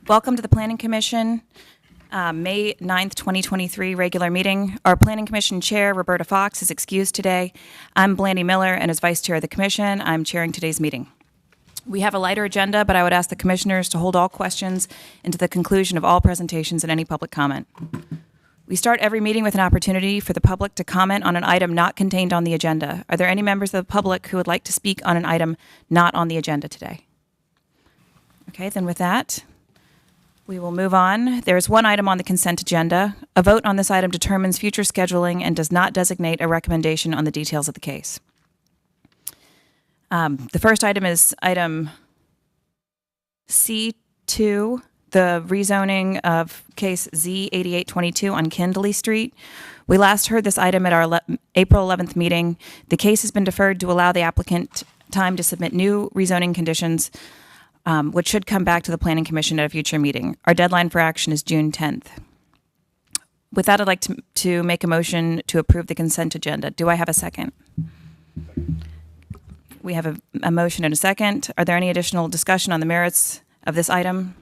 Welcome to the Planning Commission, May 9th, 2023 regular meeting. Our Planning Commission Chair, Roberta Fox, is excused today. I'm Blandy Miller, and as Vice Chair of the Commission, I'm chairing today's meeting. We have a lighter agenda, but I would ask the commissioners to hold all questions into the conclusion of all presentations and any public comment. We start every meeting with an opportunity for the public to comment on an item not contained on the agenda. Are there any members of the public who would like to speak on an item not on the agenda today? Okay, then with that, we will move on. There is one item on the consent agenda. A vote on this item determines future scheduling and does not designate a recommendation on the details of the case. The first item is item C2, the rezoning of case Z8822 on Kindley Street. We last heard this item at our April 11th meeting. The case has been deferred to allow the applicant time to submit new rezoning conditions, which should come back to the Planning Commission at a future meeting. Our deadline for action is June 10th. With that, I'd like to make a motion to approve the consent agenda. Do I have a second? We have a motion and a second. Are there any additional discussion on the merits of this item?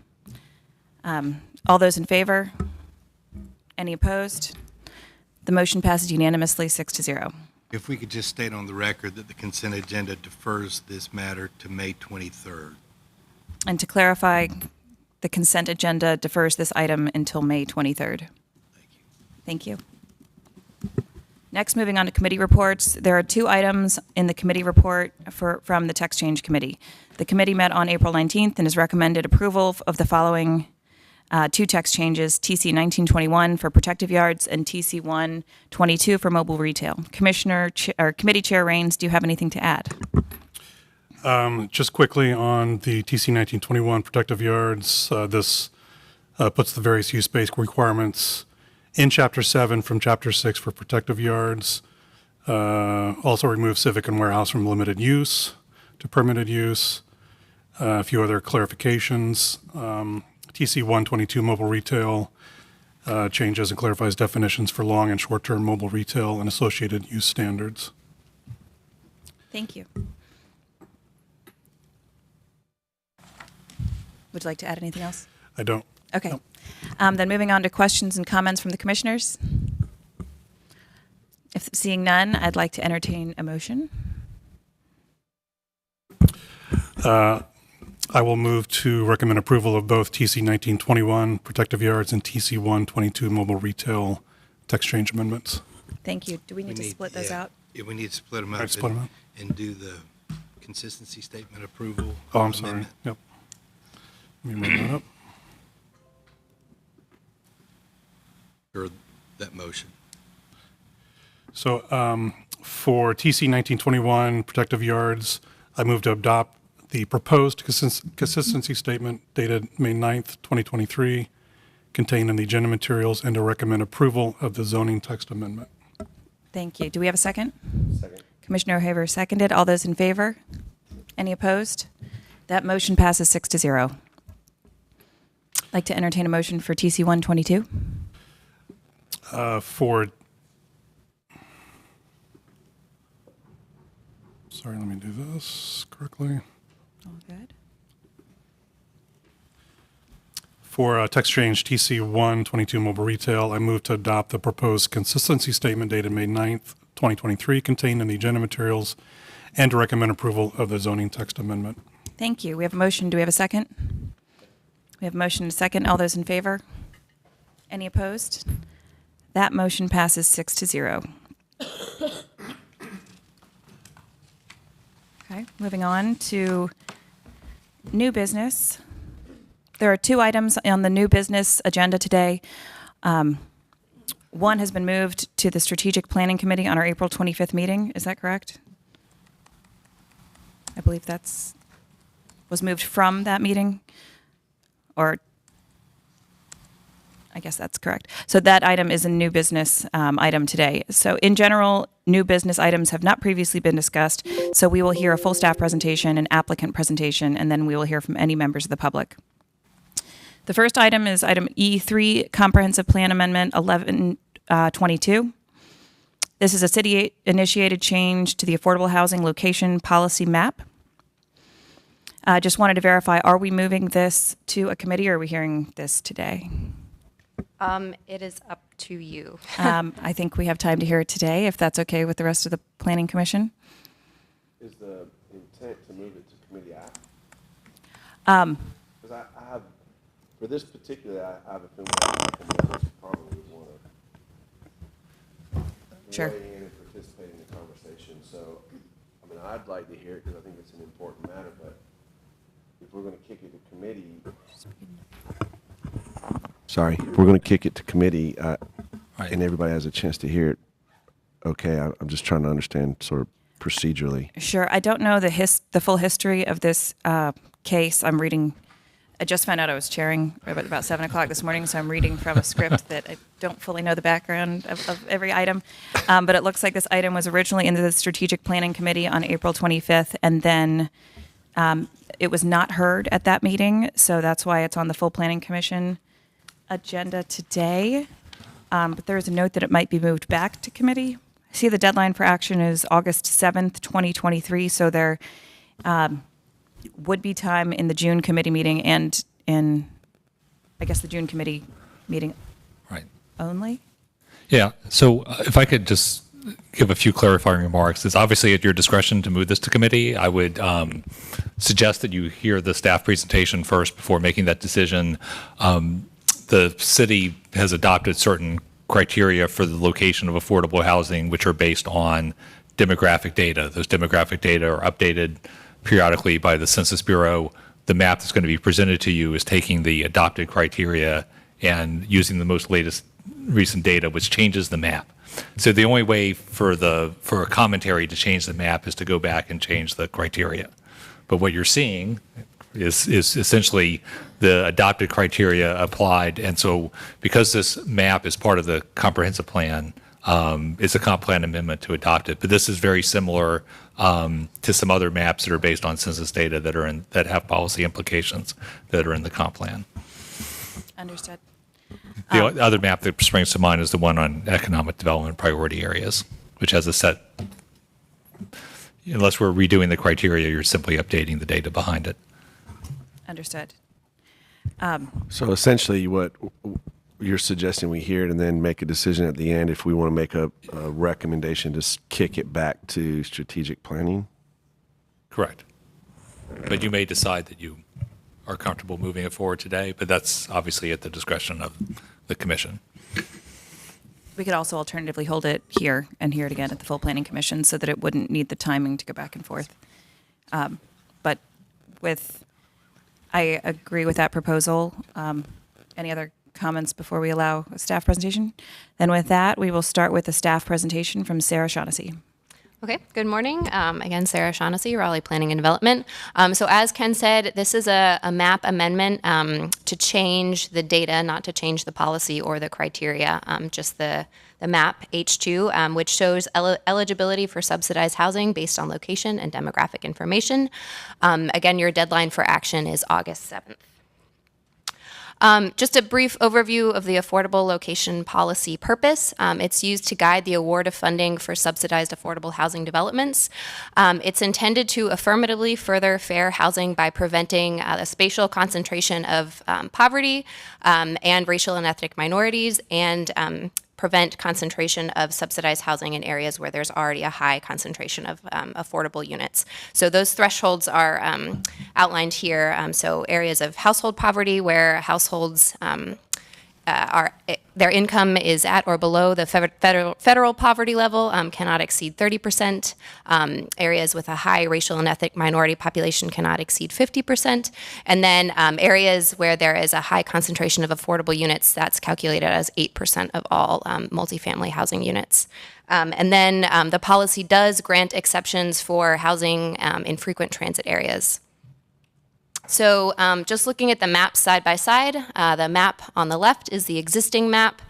All those in favor? Any opposed? The motion passes unanimously 6-0. If we could just state on the record that the consent agenda defers this matter to May 23rd. And to clarify, the consent agenda defers this item until May 23rd. Thank you. Thank you. Next, moving on to committee reports. There are two items in the committee report from the Text Change Committee. The committee met on April 19th and has recommended approval of the following two text changes: TC 1921 for protective yards and TC 122 for mobile retail. Committee Chair Raines, do you have anything to add? Just quickly on the TC 1921 protective yards, this puts the various use-based requirements in Chapter 7 from Chapter 6 for protective yards. Also removes civic and warehouse from limited use to permitted use. A few other clarifications. TC 122 mobile retail changes and clarifies definitions for long and short-term mobile retail and associated use standards. Thank you. Would you like to add anything else? I don't. Okay. No. Then moving on to questions and comments from the commissioners. If seeing none, I'd like to entertain a motion. I will move to recommend approval of both TC 1921 protective yards and TC 122 mobile retail text change amendments. Thank you. Do we need to split those out? Yeah, we need to split them out, Right, split them out. and do the consistency statement approval. Oh, I'm sorry. amendment. Yep. Let me move that up. Or that motion. So for TC 1921 protective yards, I move to adopt the proposed consistency statement dated May 9th, 2023, contained in the agenda materials, and to recommend approval of the zoning text amendment. Thank you. Do we have a second? Second. Commissioner O'Haver seconded. All those in favor? Any opposed? That motion passes 6-0. I'd like to entertain a motion for TC 122. Sorry, let me do this correctly. All good. For text change TC 122 mobile retail, I move to adopt the proposed consistency statement dated May 9th, 2023, contained in the agenda materials, and to recommend approval of the zoning text amendment. Thank you. We have a motion. Do we have a second? We have a motion and a second. All those in favor? Any opposed? That motion passes 6-0. Okay, moving on to new business. There are two items on the new business agenda today. One has been moved to the Strategic Planning Committee on our April 25th meeting. Is that correct? I believe was moved from that meeting, or I guess that's correct. So that item is a new business item today. So in general, new business items have not previously been discussed. So we will hear a full staff presentation, an applicant presentation, and then we will hear from any members of the public. The first item is item E3, Comprehensive Plan Amendment 1122. This is a city-initiated change to the affordable housing location policy map. Just wanted to verify, are we moving this to a committee, or are we hearing this today? It is up to you. I think we have time to hear it today, if that's okay with the rest of the Planning Commission. Is the intent to move it to committee? Because I have, for this particular, I have a feeling that members probably want to Sure. weigh in and participate in the conversation. So, I mean, I'd like to hear it because I think it's an important matter, but if we're going to kick it to committee, if we're going to kick it to committee, Right. and everybody has a chance to hear it, okay, I'm just trying to understand sort of procedurally. Sure. I don't know the full history of this case. I just found out I was chairing about 7 o'clock this morning, so I'm reading from a script that I don't fully know the background of every item. But it looks like this item was originally in the Strategic Planning Committee on April 25th, and then it was not heard at that meeting, so that's why it's on the full Planning Commission agenda today. But there is a note that it might be moved back to committee. I see the deadline for action is August 7th, 2023, so there would be time in the June committee meeting and in, I guess, the June committee meeting Right. only? Yeah. So if I could just give a few clarifying remarks, it's obviously at your discretion to move this to committee. I would suggest that you hear the staff presentation first before making that decision. The city has adopted certain criteria for the location of affordable housing, which are based on demographic data. Those demographic data are updated periodically by the Census Bureau. The map that's going to be presented to you is taking the adopted criteria and using the most latest recent data, which changes the map. So the only way for a commentary to change the map is to go back and change the criteria. But what you're seeing is essentially the adopted criteria applied. And so because this map is part of the comprehensive plan, it's a comp plan amendment to adopt it. But this is very similar to some other maps that are based on census data that have policy implications that are in the comp plan. Understood. The other map that springs to mind is the one on economic development priority areas, which has a set, unless we're redoing the criteria, you're simply updating the data behind it. Understood. So essentially, what you're suggesting, we hear it and then make a decision at the end if we want to make a recommendation to kick it back to strategic planning? Correct. But you may decide that you are comfortable moving it forward today, but that's obviously at the discretion of the commission. We could also alternatively hold it here and hear it again at the full Planning Commission so that it wouldn't need the timing to go back and forth. But I agree with that proposal. Any other comments before we allow a staff presentation? Then with that, we will start with a staff presentation from Sarah Shaughnessy. Okay, good morning. Again, Sarah Shaughnessy, Raleigh Planning and Development. So as Ken said, this is a map amendment to change the data, not to change the policy or the criteria, just the map H2, which shows eligibility for subsidized housing based on location and demographic information. Again, your deadline for action is August 7th. Just a brief overview of the affordable location policy purpose. It's used to guide the award of funding for subsidized affordable housing developments. It's intended to affirmatively further fair housing by preventing a spatial concentration of poverty and racial and ethnic minorities, and prevent concentration of subsidized housing in areas where there's already a high concentration of affordable units. So those thresholds are outlined here. So areas of household poverty where households their income is at or below the federal poverty level, cannot exceed 30%. Areas with a high racial and ethnic minority population cannot exceed 50%. And then areas where there is a high concentration of affordable units, that's calculated as 8% of all multifamily housing units. And then the policy does grant exceptions for housing in frequent transit areas. So just looking at the maps side by side, the map on the left is the existing map.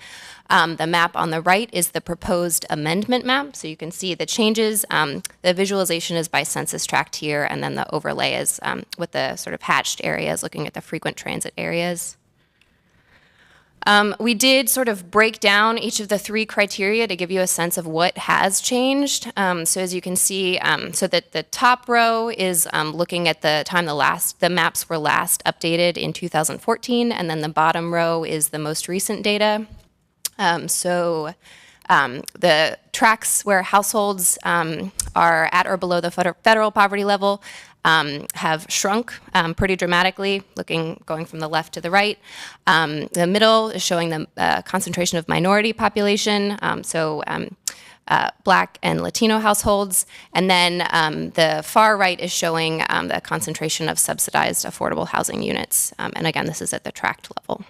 The map on the right is the proposed amendment map. So you can see the changes. The visualization is by census tract here, and then the overlay is with the sort of hatched areas looking at the frequent transit areas. We did sort of break down each of the three criteria to give you a sense of what has changed. So as you can see, so that the top row is looking at the time the maps were last updated in 2014, and then the bottom row is the most recent data. The tracts where households are at or below the federal poverty level have shrunk pretty dramatically, going from the left to the right. The middle is showing the concentration of minority population, Black and Latino households. And then the far right is showing the concentration of subsidized affordable housing units. And again, this is at the tract level.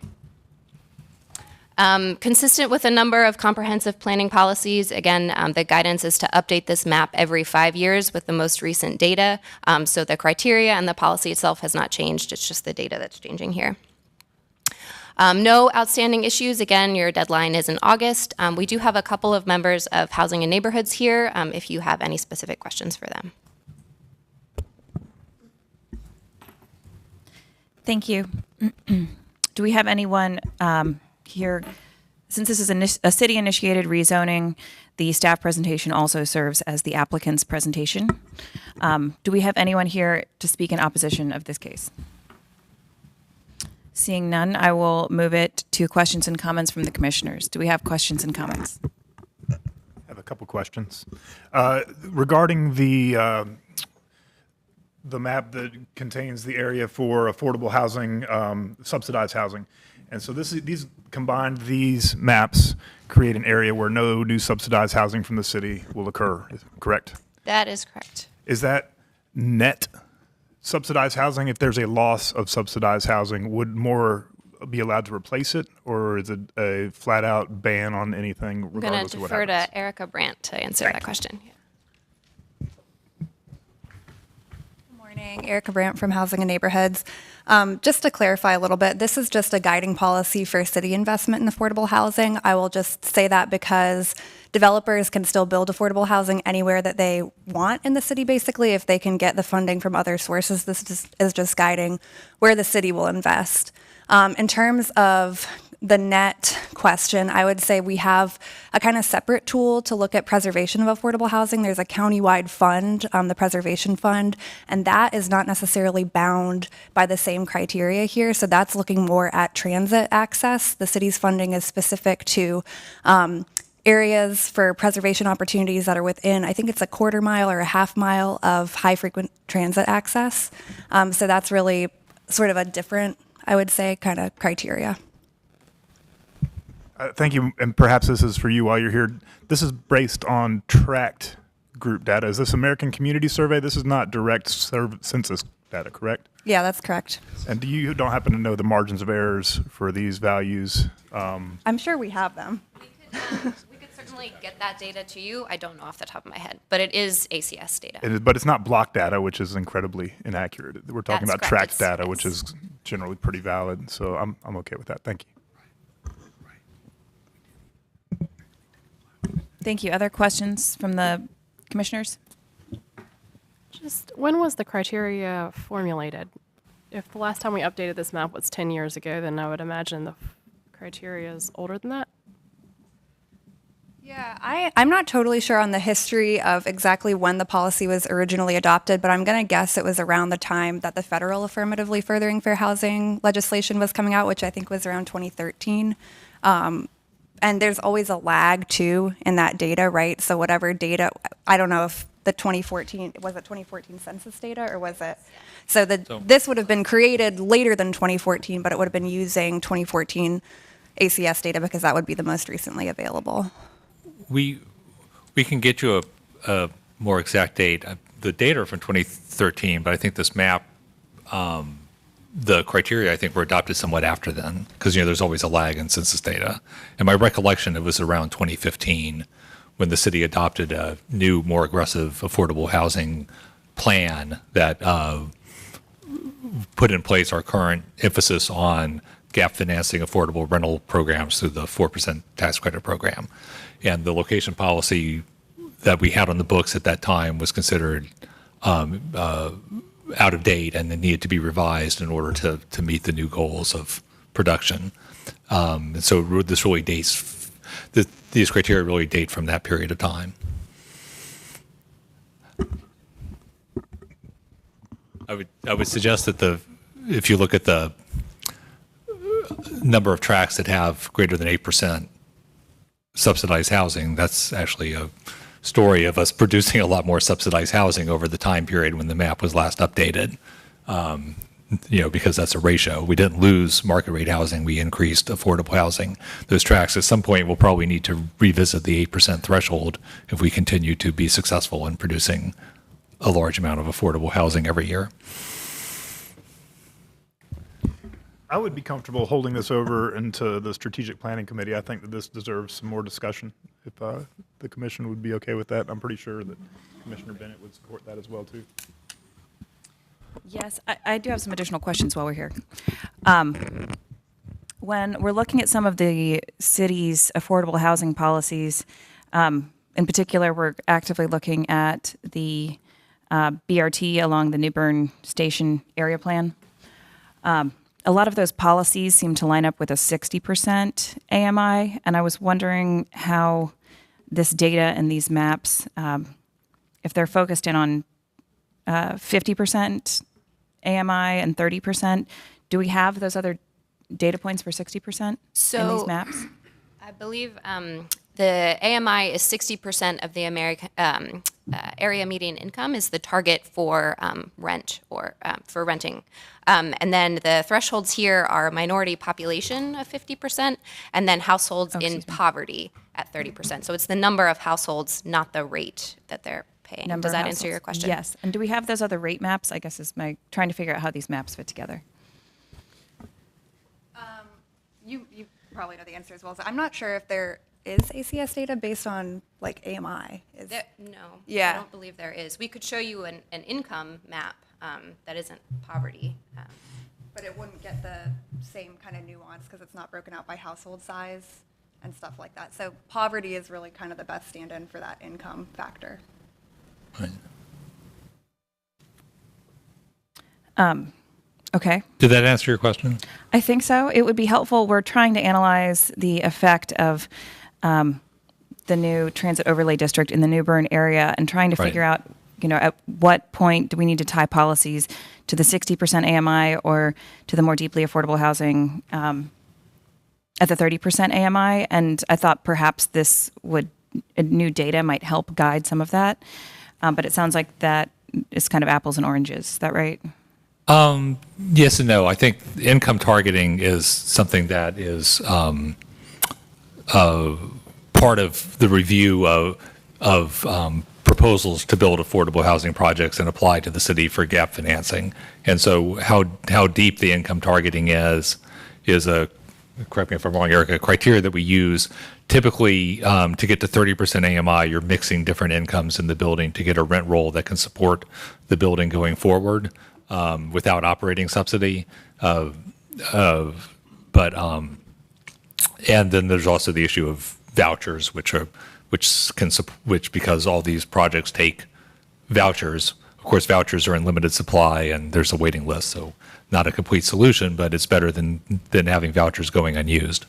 Consistent with a number of comprehensive planning policies, again, the guidance is to update this map every 5 years with the most recent data. So the criteria and the policy itself has not changed. It's just the data that's changing here. No outstanding issues. Again, your deadline is in August. We do have a couple of members of Housing and Neighborhoods here if you have any specific questions for them. Thank you. Do we have anyone here? Since this is a city-initiated rezoning, the staff presentation also serves as the applicant's presentation. Do we have anyone here to speak in opposition of this case? Seeing none, I will move it to questions and comments from the commissioners. Do we have questions and comments? I have a couple questions. Regarding the map that contains the area for affordable housing, subsidized housing. And so these combined, these maps create an area where no new subsidized housing from the city will occur, correct? That is correct. Is that net subsidized housing? If there's a loss of subsidized housing, would more be allowed to replace it? Or is it a flat out ban on anything regardless of what happens? I'm going to defer to Erica Brandt to answer that question. Morning, Erica Brandt from Housing and Neighborhoods. Just to clarify a little bit, this is just a guiding policy for city investment in affordable housing. I will just say that because developers can still build affordable housing anywhere that they want in the city, basically, if they can get the funding from other sources. This is just guiding where the city will invest. In terms of the net question, I would say we have a kind of separate tool to look at preservation of affordable housing. There's a county-wide fund, the Preservation Fund, and that is not necessarily bound by the same criteria here. So that's looking more at transit access. The city's funding is specific to areas for preservation opportunities that are within, I think it's a quarter mile or a half mile of high-frequent transit access. So that's really sort of a different, I would say, kind of criteria. Thank you, and perhaps this is for you while you're here. This is based on tract group data. Is this American Community Survey? This is not direct census data, correct? Yeah, that's correct. And you don't happen to know the margins of errors for these values? I'm sure we have them. We could certainly get that data to you. I don't know off the top of my head, but it is ACS data. But it's not block data, which is incredibly inaccurate. We're talking That's about correct. tract data, which is generally pretty valid. So I'm okay with that. Thank you. Thank you. Other questions from the commissioners? Just when was the criteria formulated? If the last time we updated this map was 10 years ago, then I would imagine the criteria is older than that. Yeah, I'm not totally sure on the history of exactly when the policy was originally adopted, but I'm going to guess it was around the time that the federal affirmatively furthering fair housing legislation was coming out, which I think was around 2013. And there's always a lag, too, in that data, right? So whatever data, I don't know if the 2014, was it 2014 census data, or was it? So this would have been created later than 2014, but it would have been using 2014 ACS data because that would be the most recently available. We can get you a more exact date. The data are from 2013, but I think this map, the criteria, I think, were adopted somewhat after then, because there's always a lag in census data. And my recollection, it was around 2015 when the city adopted a new, more aggressive affordable housing plan that put in place our current emphasis on gap financing affordable rental programs through the 4% tax credit program. And the location policy that we had on the books at that time was considered out of date and it needed to be revised in order to meet the new goals of production. And so this really dates, these criteria really date from that period of time. I would suggest that if you look at the number of tracts that have greater than 8% subsidized housing, that's actually a story of us producing a lot more subsidized housing over the time period when the map was last updated. Because that's a ratio. We didn't lose market rate housing, we increased affordable housing. Those tracts at some point will probably need to revisit the 8% threshold if we continue to be successful in producing a large amount of affordable housing every year. I would be comfortable holding this over into the strategic planning committee. I think that this deserves some more discussion. If the commission would be okay with that, I'm pretty sure that Commissioner Bennett would support that as well too. Yes, I do have some additional questions while we're here. When we're looking at some of the city's affordable housing policies, in particular, we're actively looking at the BRT along the New Bern Station area plan. A lot of those policies seem to line up with a 60% AMI, and I was wondering how this data and these maps, if they're focused in on 50% AMI and 30%, do we have those other data points for 60% in these maps? I believe the AMI is 60% of the area median income is the target for rent or for renting. And then the thresholds here are minority population of 50% and then households in poverty at 30%. So it's the number of households, not the rate that they're paying. Does that answer your question? Yes. And do we have those other rate maps? I guess is my trying to figure out how these maps fit together. You probably know the answer as well. So I'm not sure if there is ACS data based on like AMI. No, Yeah. I don't believe there is. We could show you an income map that isn't poverty. But it wouldn't get the same kind of nuance because it's not broken out by household size and stuff like that. So poverty is really kind of the best stand-in for that income factor. Okay. Did that answer your question? I think so. It would be helpful. We're trying to analyze the effect of the new transit overlay district in the New Bern area and trying to figure out, at what point do we need to tie policies to the 60% AMI or to the more deeply affordable housing at the 30% AMI. And I thought perhaps new data might help guide some of that. But it sounds like that is kind of apples and oranges. Is that right? Yes and no. I think income targeting is something that is part of the review of proposals to build affordable housing projects and apply to the city for gap financing. And so how deep the income targeting is a, correct me if I'm wrong, Eric, a criteria that we use. Typically, to get to 30% AMI, you're mixing different incomes in the building to get a rent roll that can support the building going forward without operating subsidy. And then there's also the issue of vouchers, which because all these projects take vouchers. Of course, vouchers are in limited supply, and there's a waiting list. So not a complete solution, but it's better than having vouchers going unused.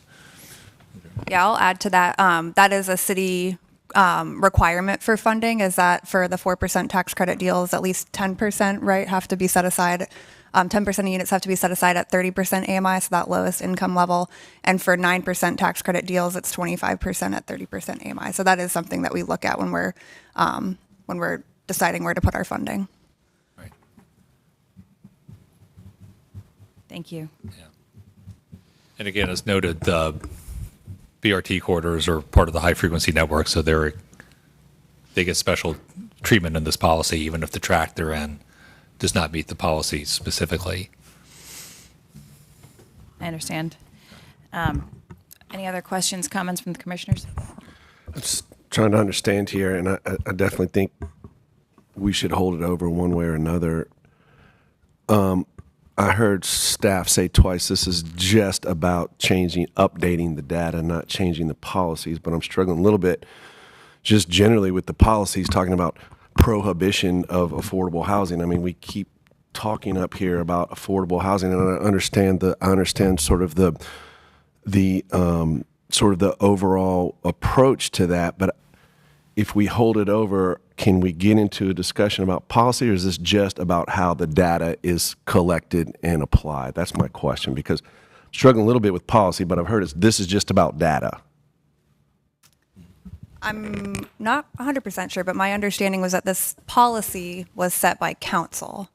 Yeah, I'll add to that. That is a city requirement for funding, is that for the 4% tax credit deals, at least 10%, right, have to be set aside. 10% of units have to be set aside at 30% AMI, so that lowest income level. And for 9% tax credit deals, it's 25% at 30% AMI. So that is something that we look at when we're deciding where to put our funding. Right. Thank you. Yeah. And again, as noted, the BRT corridors are part of the high frequency network, so they get special treatment in this policy, even if the track they're in does not meet the policy specifically. I understand. Any other questions, comments from the commissioners? I'm just trying to understand here, and I definitely think we should hold it over one way or another. I heard staff say twice this is just about updating the data, not changing the policies, but I'm struggling a little bit just generally with the policies talking about prohibition of affordable housing. I mean, we keep talking up here about affordable housing, and I understand sort of the sort of the overall approach to that, but if we hold it over, can we get into a discussion about policy, or is this just about how the data is collected and applied? That's my question, because I'm struggling a little bit with policy, but I've heard this is just about data. I'm not 100% sure, but my understanding was that this policy was set by council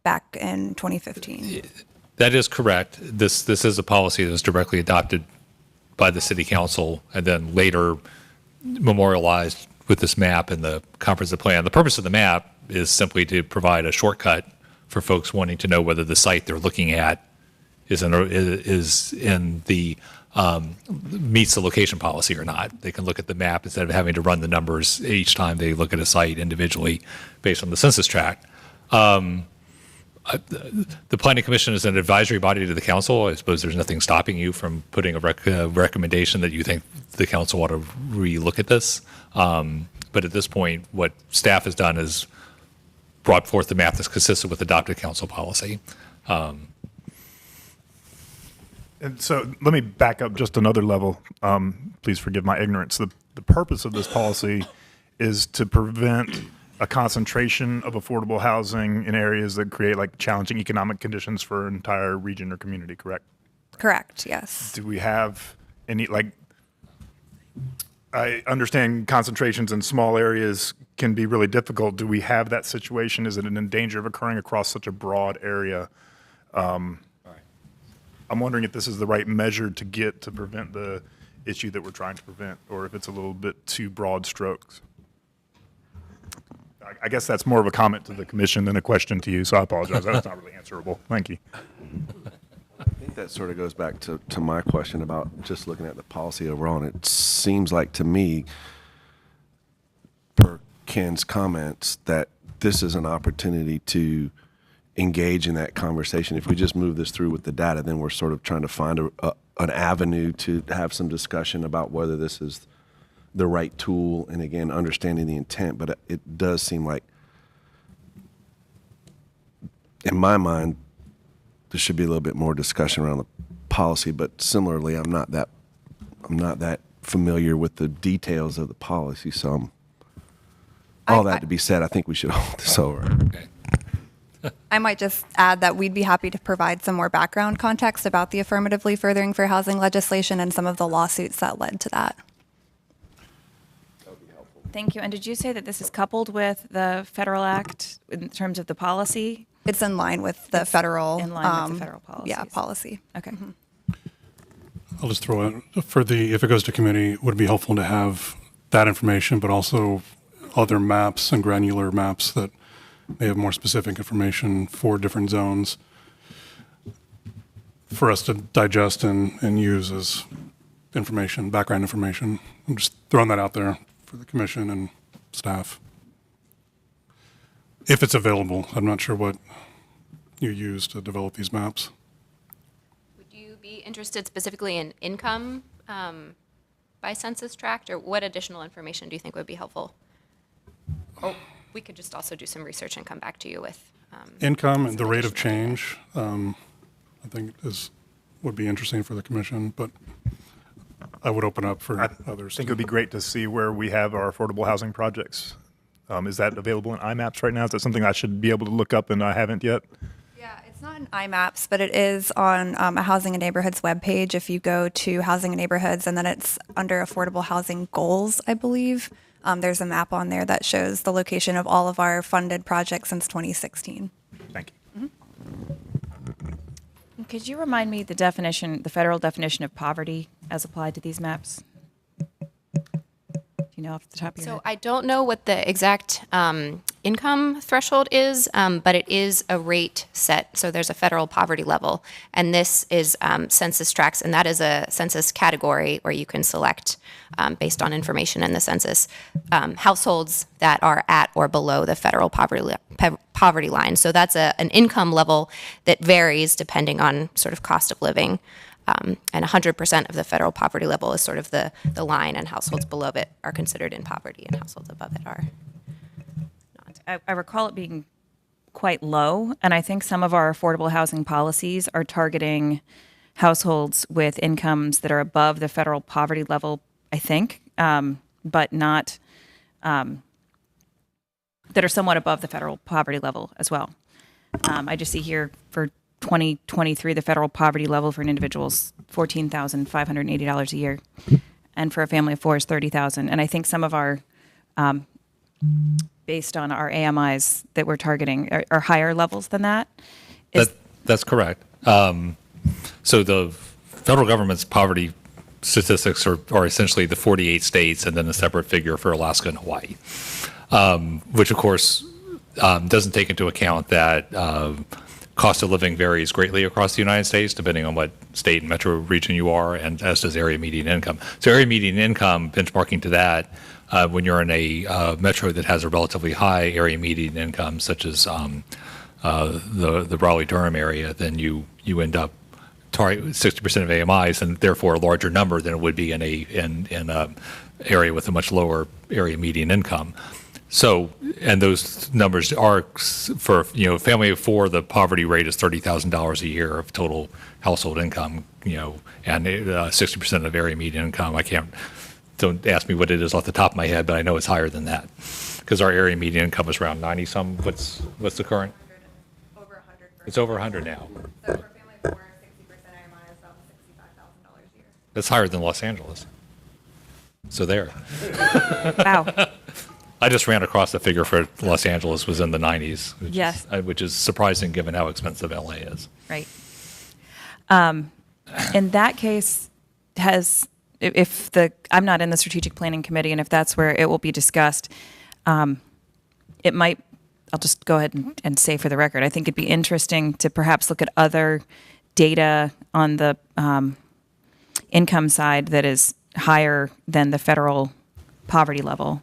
back in 2015. That is correct. This is a policy that was directly adopted by the city council and then later memorialized with this map in the comprehensive plan. The purpose of the map is simply to provide a shortcut for folks wanting to know whether the site they're looking at is in the meets the location policy or not. They can look at the map instead of having to run the numbers each time they look at a site individually based on the census tract. The Planning Commission is an advisory body to the council. I suppose there's nothing stopping you from putting a recommendation that you think the council ought to relook at this. But at this point, what staff has done is brought forth the map that's consistent with adopted council policy. And so let me back up just another level. Please forgive my ignorance. The purpose of this policy is to prevent a concentration of affordable housing in areas that create like challenging economic conditions for an entire region or community, correct? Correct, yes. Do we have any, like, I understand concentrations in small areas can be really difficult. Do we have that situation? Is it in danger of occurring across such a broad area? I'm wondering if this is the right measure to get to prevent the issue that we're trying to prevent, or if it's a little bit too broad strokes. I guess that's more of a comment to the commission than a question to you, so I apologize. That's not really answerable. Thank you. I think that sort of goes back to my question about just looking at the policy overall, and it seems like to me, per Ken's comments, that this is an opportunity to engage in that conversation. If we just move this through with the data, then we're sort of trying to find an avenue to have some discussion about whether this is the right tool, and again, understanding the intent. But it does seem like, in my mind, there should be a little bit more discussion around the policy. But similarly, I'm not that familiar with the details of the policy. So, all that to be said, I think we should hold this over. Okay. I might just add that we'd be happy to provide some more background context about the affirmatively furthering fair housing legislation and some of the lawsuits that led to that. Thank you. And did you say that this is coupled with the federal act in terms of the policy? It's in line with the federal. In line with the federal policies. Yeah, policy. Okay. I'll just throw in, if it goes to committee, would it be helpful to have that information, but also other maps and granular maps that may have more specific information for different zones for us to digest and use as information, background information. I'm just throwing that out there for the commission and staff. If it's available, I'm not sure what you use to develop these maps. Would you be interested specifically in income by census tract, or what additional information do you think would be helpful? Or we could just also do some research and come back to you with income and the rate of additional data. change, I think would be interesting for the commission, but I would open up for others. I think it would be great to see where we have our affordable housing projects. Is that available in IMAPs right now? Is that something I should be able to look up and I haven't yet? Yeah, it's not in IMAPs, but it is on a Housing and Neighborhoods webpage. If you go to Housing and Neighborhoods and then it's under Affordable Housing Goals, I believe, there's a map on there that shows the location of all of our funded projects since 2016. Thank you. Could you remind me the federal definition of poverty as applied to these maps? Do you know off the top of your So head? I don't know what the exact income threshold is, but it is a rate set. So there's a federal poverty level, and this is census tracts, and that is a census category where you can select based on information in the census households that are at or below the federal poverty line. So that's an income level that varies depending on sort of cost of living. And 100% of the federal poverty level is sort of the line, and households below it are considered in poverty, and households above it are not. I recall it being quite low. And I think some of our affordable housing policies are targeting households with incomes that are above the federal poverty level, I think, but not, that are somewhat above the federal poverty level as well. I just see here for 2023, the federal poverty level for an individual is $14,580 a year. And for a family of four is $30,000. And I think some of our, based on our AMIs that we're targeting are higher levels than that. That's correct. So the federal government's poverty statistics are essentially the 48 states and then a separate figure for Alaska and Hawaii, which of course doesn't take into account that cost of living varies greatly across the United States depending on what state and metro region you are, and as does area median income. So area median income, benchmarking to that, when you're in a metro that has a relatively high area median income, such as the Raleigh-Durham area, then you end up 60% of AMIs, and therefore a larger number than it would be in a area with a much lower area median income. So, and those numbers are for, a family of four, the poverty rate is $30,000 a year of total household income, and 60% of area median income. Don't ask me what it is off the top of my head, but I know it's higher than that because our area median income is around 90 some. What's the current? Over 100. It's over 100 now. So for a family of four, 60% AMI is about $65,000 a year. That's higher than Los Angeles. So there. Wow. I just ran across the figure for Los Angeles was in the 90s, which is surprising given how expensive LA is. Right. In that case, I'm not in the strategic planning committee, and if that's where it will be discussed, it might, I'll just go ahead and say for the record, I think it'd be interesting to perhaps look at other data on the income side that is higher than the federal poverty level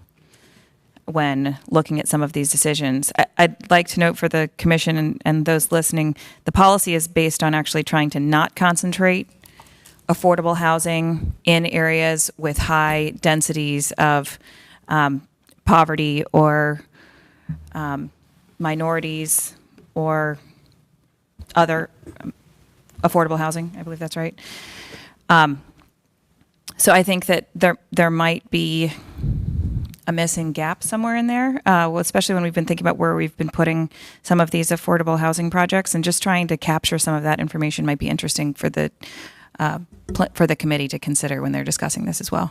when looking at some of these decisions. I'd like to note for the commission and those listening, the policy is based on actually trying to not concentrate affordable housing in areas with high densities of poverty or minorities or other affordable housing. I believe that's right. So I think that there might be a missing gap somewhere in there, especially when we've been thinking about where we've been putting some of these affordable housing projects, and just trying to capture some of that information might be interesting for the committee to consider when they're discussing this as well.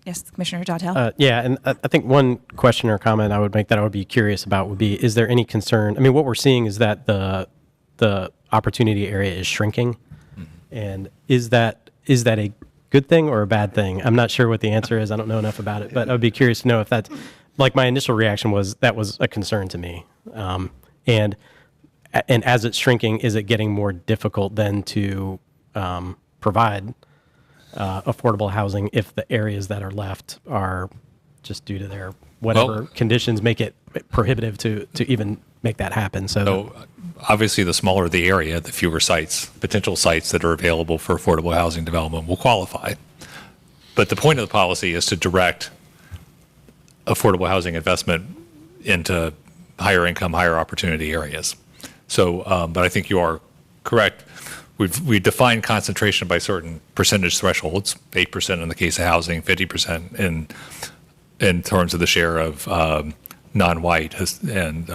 Yes, Commissioner Dottell. Yeah, and I think one question or comment I would make that I would be curious about would be: is there any concern? I mean, what we're seeing is that the opportunity area is shrinking, and is that a good thing or a bad thing? I'm not sure what the answer is. I don't know enough about it, but I'd be curious to know if that's, like, my initial reaction was that was a concern to me. And as it's shrinking, is it getting more difficult then to provide affordable housing if the areas that are left are just due to their whatever conditions make it prohibitive to even make that happen? So obviously, the smaller the area, the fewer potential sites that are available for affordable housing development will qualify. But the point of the policy is to direct affordable housing investment into higher income, higher opportunity areas. So, but I think you are correct. We define concentration by certain percentage thresholds: 8% in the case of housing, 50% in terms of the share of non-white and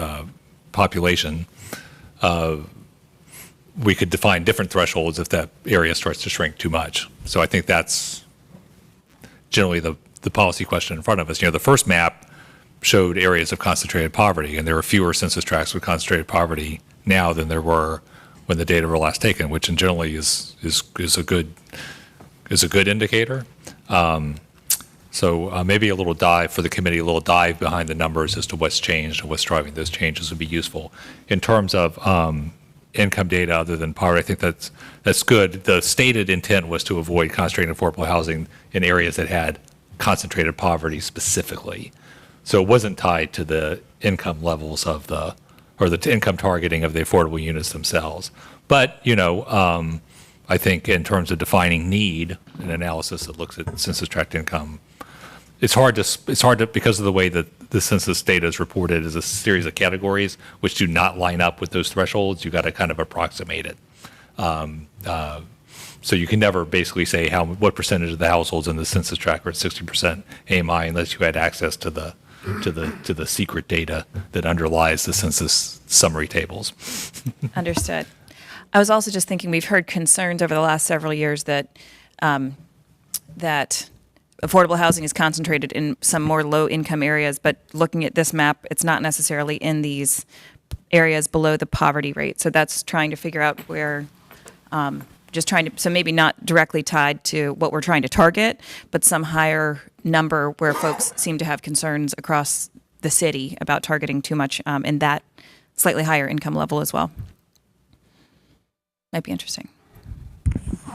population. We could define different thresholds if that area starts to shrink too much. So I think that's generally the policy question in front of us. The first map showed areas of concentrated poverty, and there are fewer census tracts with concentrated poverty now than there were when the data were last taken, which generally is a good indicator. So maybe a little dive for the committee, a little dive behind the numbers as to what's changed and what's driving those changes would be useful. In terms of income data other than poverty, I think that's good. The stated intent was to avoid concentrating affordable housing in areas that had concentrated poverty specifically. So it wasn't tied to the income levels of the income targeting of the affordable units themselves. But, I think in terms of defining need, an analysis that looks at census tract income, it's hard to because of the way that the census data is reported as a series of categories which do not line up with those thresholds. You got to kind of approximate it. So you can never basically say what percentage of the households in the census tract are at 60% AMI unless you had access to the secret data that underlies the census summary tables. Understood. I was also just thinking, we've heard concerns over the last several years that that affordable housing is concentrated in some more low-income areas, but looking at this map, it's not necessarily in these areas below the poverty rate. So that's trying to figure out where, so maybe not directly tied to what we're trying to target, but some higher number where folks seem to have concerns across the city about targeting too much in that slightly higher income level as well. Might be interesting.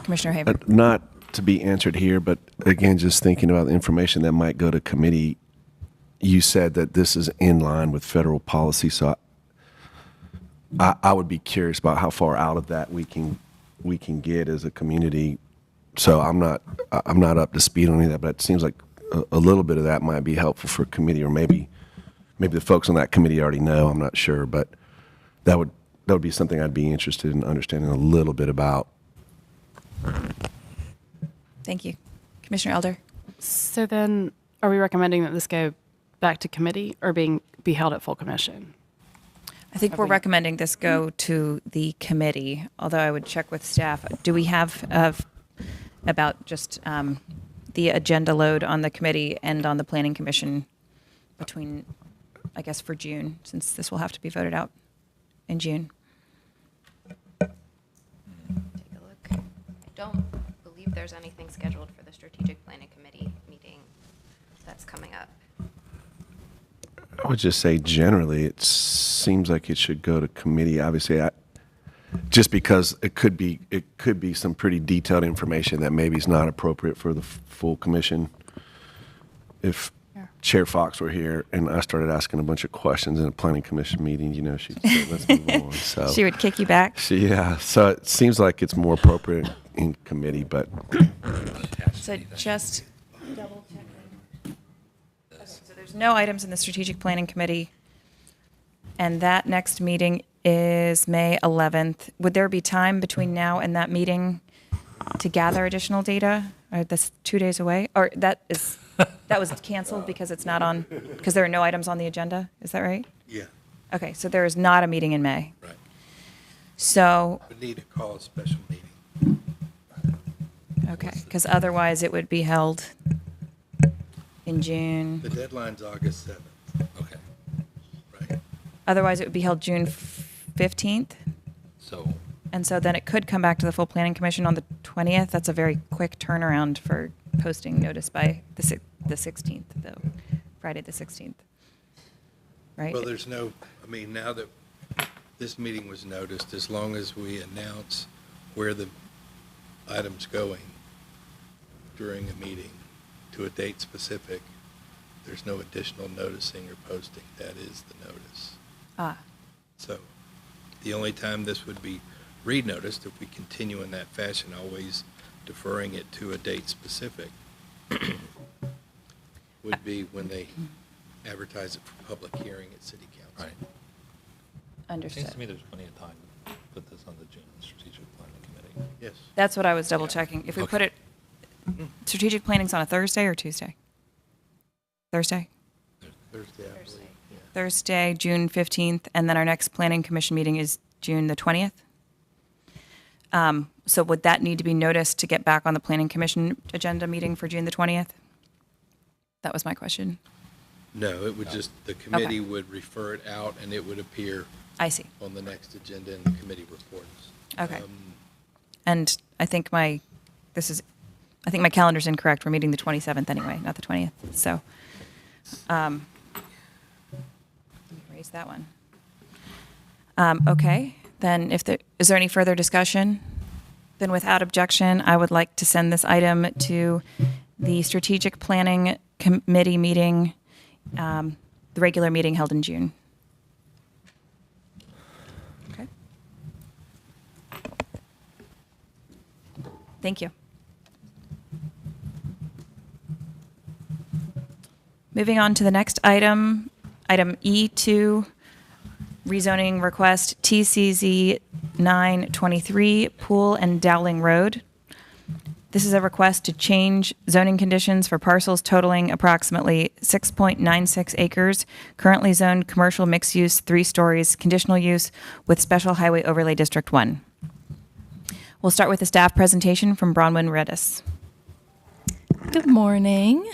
Commissioner Haver. Not to be answered here, but again, just thinking about the information that might go to committee, you said that this is in line with federal policy, so I would be curious about how far out of that we can get as a community. So I'm not up to speed on any of that, but it seems like a little bit of that might be helpful for committee, or maybe the folks on that committee already know. I'm not sure, but that would be something I'd be interested in understanding a little bit about. Thank you. Commissioner Elder. So then, are we recommending that this go back to committee or be held at full commission? I think we're recommending this go to the committee, although I would check with staff. Do we have about just the agenda load on the committee and on the planning commission between, I guess, for June, since this will have to be voted out in June? Take a look. I don't believe there's anything scheduled for the strategic planning committee meeting that's coming up. I would just say generally, it seems like it should go to committee. Obviously, just because it could be some pretty detailed information that maybe is not appropriate for the full commission. If Chair Fox were here and I started asking a bunch of questions in a planning commission meeting, she'd say, let's move on. So She would kick you back? Yeah. So it seems like it's more appropriate in committee, but. So just double checking. Okay, so there's no items in the strategic planning committee. And that next meeting is May 11th. Would there be time between now and that meeting to gather additional data? Or that's 2 days away? Or that was canceled because because there are no items on the agenda? Is that right? Yeah, Okay, so there is not a meeting in May. right. So, We need to call a special meeting. okay, because otherwise it would be held in June. The deadline's August 7th. Okay. Right. Otherwise it would be held June 15th. So And so then it could come back to the full planning commission on the 20th. That's a very quick turnaround for posting notice by the 16th, though, Friday the 16th. Right? Well, now that this meeting was noticed, as long as we announce where the item's going during a meeting to a date specific, there's no additional noticing or posting. That is the notice. So the only time this would be re-noticed, if we continue in that fashion, always deferring it to a date specific, would be when they advertise it for public hearing at City Council. Right. Understood. Seems to me there's plenty of time to put this on the June strategic planning committee. Yes. That's what I was double checking. If we Okay. put it, strategic planning's on a Thursday or Tuesday? Thursday? Thursday, I believe. Yeah. Thursday, June 15th, and then our next planning commission meeting is June the 20th. So would that need to be noticed to get back on the planning commission agenda meeting for June the 20th? That was my question. No, it would just, the committee would refer it out and it would appear I see. on the next agenda in the committee reports. Okay. And I think my calendar's incorrect. We're meeting the 27th anyway, not the 20th. So, let me erase that one. Okay, then is there any further discussion? Then without objection, I would like to send this item to the strategic planning committee meeting, the regular meeting held in June. Okay. Thank you. Moving on to the next item, item E2, rezoning request TCZ 923 Pool and Dowling Road. This is a request to change zoning conditions for parcels totaling approximately 6.96 acres, currently zoned commercial mixed use, 3 stories, conditional use with Special Highway Overlay District 1. We'll start with a staff presentation from Bronwyn Redis. Good morning.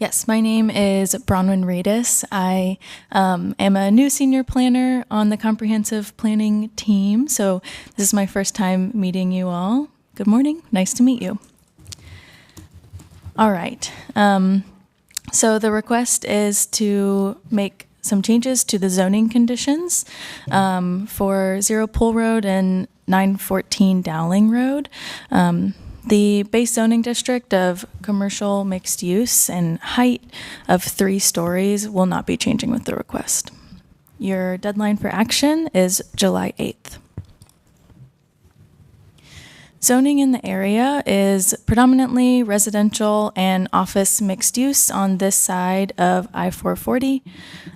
Yes, my name is Bronwyn Redis. I am a new senior planner on the comprehensive planning team, so this is my first time meeting you all. Good morning. Nice to meet you. All right. So the request is to make some changes to the zoning conditions for 0 Pool Road and 914 Dowling Road. The base zoning district of commercial mixed use and height of 3 stories will not be changing with the request. Your deadline for action is July 8th. Zoning in the area is predominantly residential and office mixed use on this side of I-440.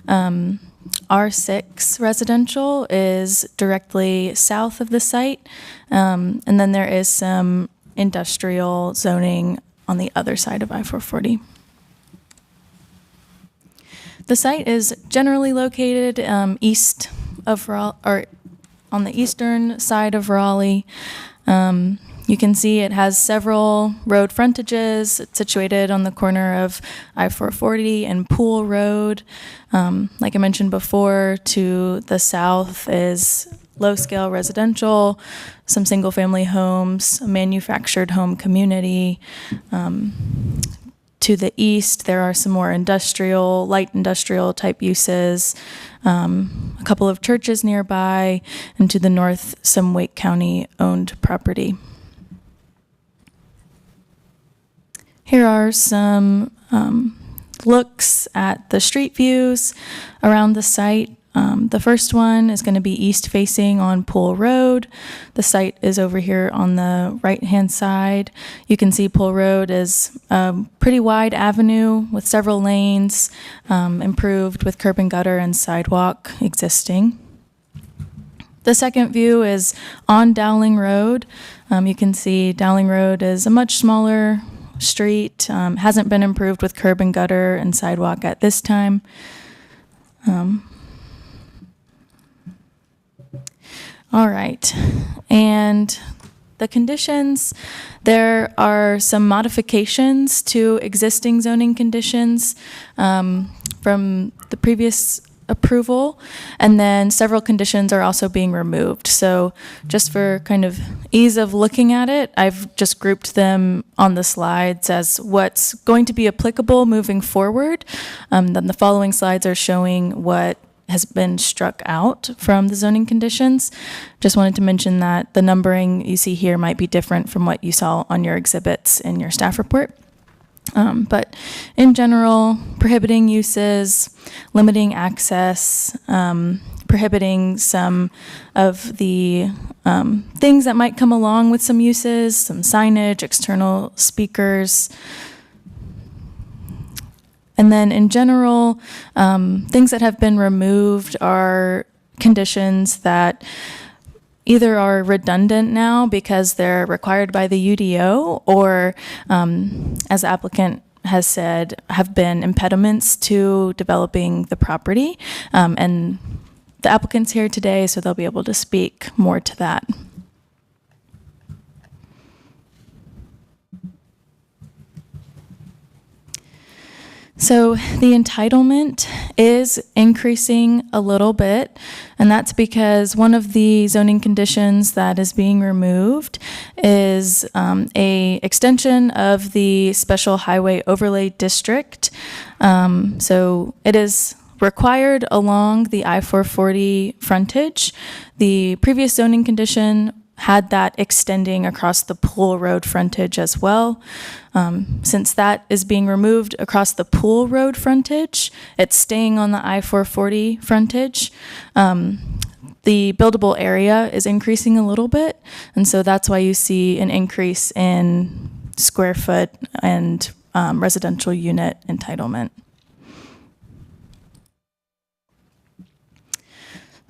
R6 residential is directly south of the site, and then there is some industrial zoning on the other side of I-440. The site is generally located east of Raleigh, or on the eastern side of Raleigh. You can see it has several road frontages. It's situated on the corner of I-440 and Pool Road. Like I mentioned before, to the south is low-scale residential, some single-family homes, a manufactured home community. To the east, there are some more industrial, light industrial type uses, a couple of churches nearby, and to the north, some Wake County owned property. Here are some looks at the street views around the site. The first one is going to be east facing on Pool Road. The site is over here on the right-hand side. You can see Pool Road is a pretty wide avenue with several lanes, improved with curb and gutter and sidewalk existing. The second view is on Dowling Road. You can see Dowling Road is a much smaller street, hasn't been improved with curb and gutter and sidewalk at this time. All right, and the conditions, there are some modifications to existing zoning conditions from the previous approval, and then several conditions are also being removed. So just for kind of ease of looking at it, I've just grouped them on the slides as what's going to be applicable moving forward. Then the following slides are showing what has been struck out from the zoning conditions. Just wanted to mention that the numbering you see here might be different from what you saw on your exhibits in your staff report. But in general, prohibiting uses, limiting access, prohibiting some of the things that might come along with some uses, some signage, external speakers. And then in general, things that have been removed are conditions that either are redundant now because they're required by the UDO or, as the applicant has said, have been impediments to developing the property. And the applicant's here today, so they'll be able to speak more to that. So the entitlement is increasing a little bit, and that's because one of the zoning conditions that is being removed is a extension of the Special Highway Overlay District. So it is required along the I-440 frontage. The previous zoning condition had that extending across the Pool Road frontage as well. Since that is being removed across the Pool Road frontage, it's staying on the I-440 frontage. The buildable area is increasing a little bit, and so that's why you see an increase in square foot and residential unit entitlement.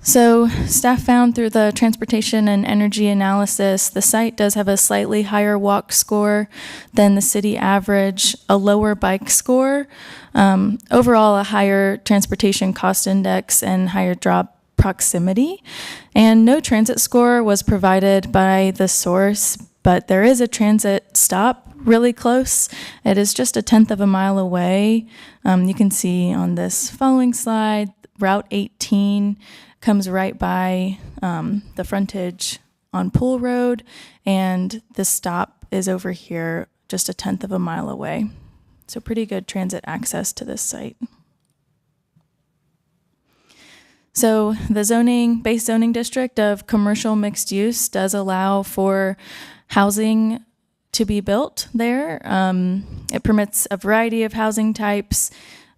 So staff found through the transportation and energy analysis, the site does have a slightly higher walk score than the city average, a lower bike score, overall a higher transportation cost index and higher drop proximity. And no transit score was provided by the source, but there is a transit stop really close. It is just 1/10 of a mile away. You can see on this following slide, Route 18 comes right by the frontage on Pool Road, and the stop is over here just 1/10 of a mile away. So pretty good transit access to this site. So the base zoning district of commercial mixed use does allow for housing to be built there. It permits a variety of housing types,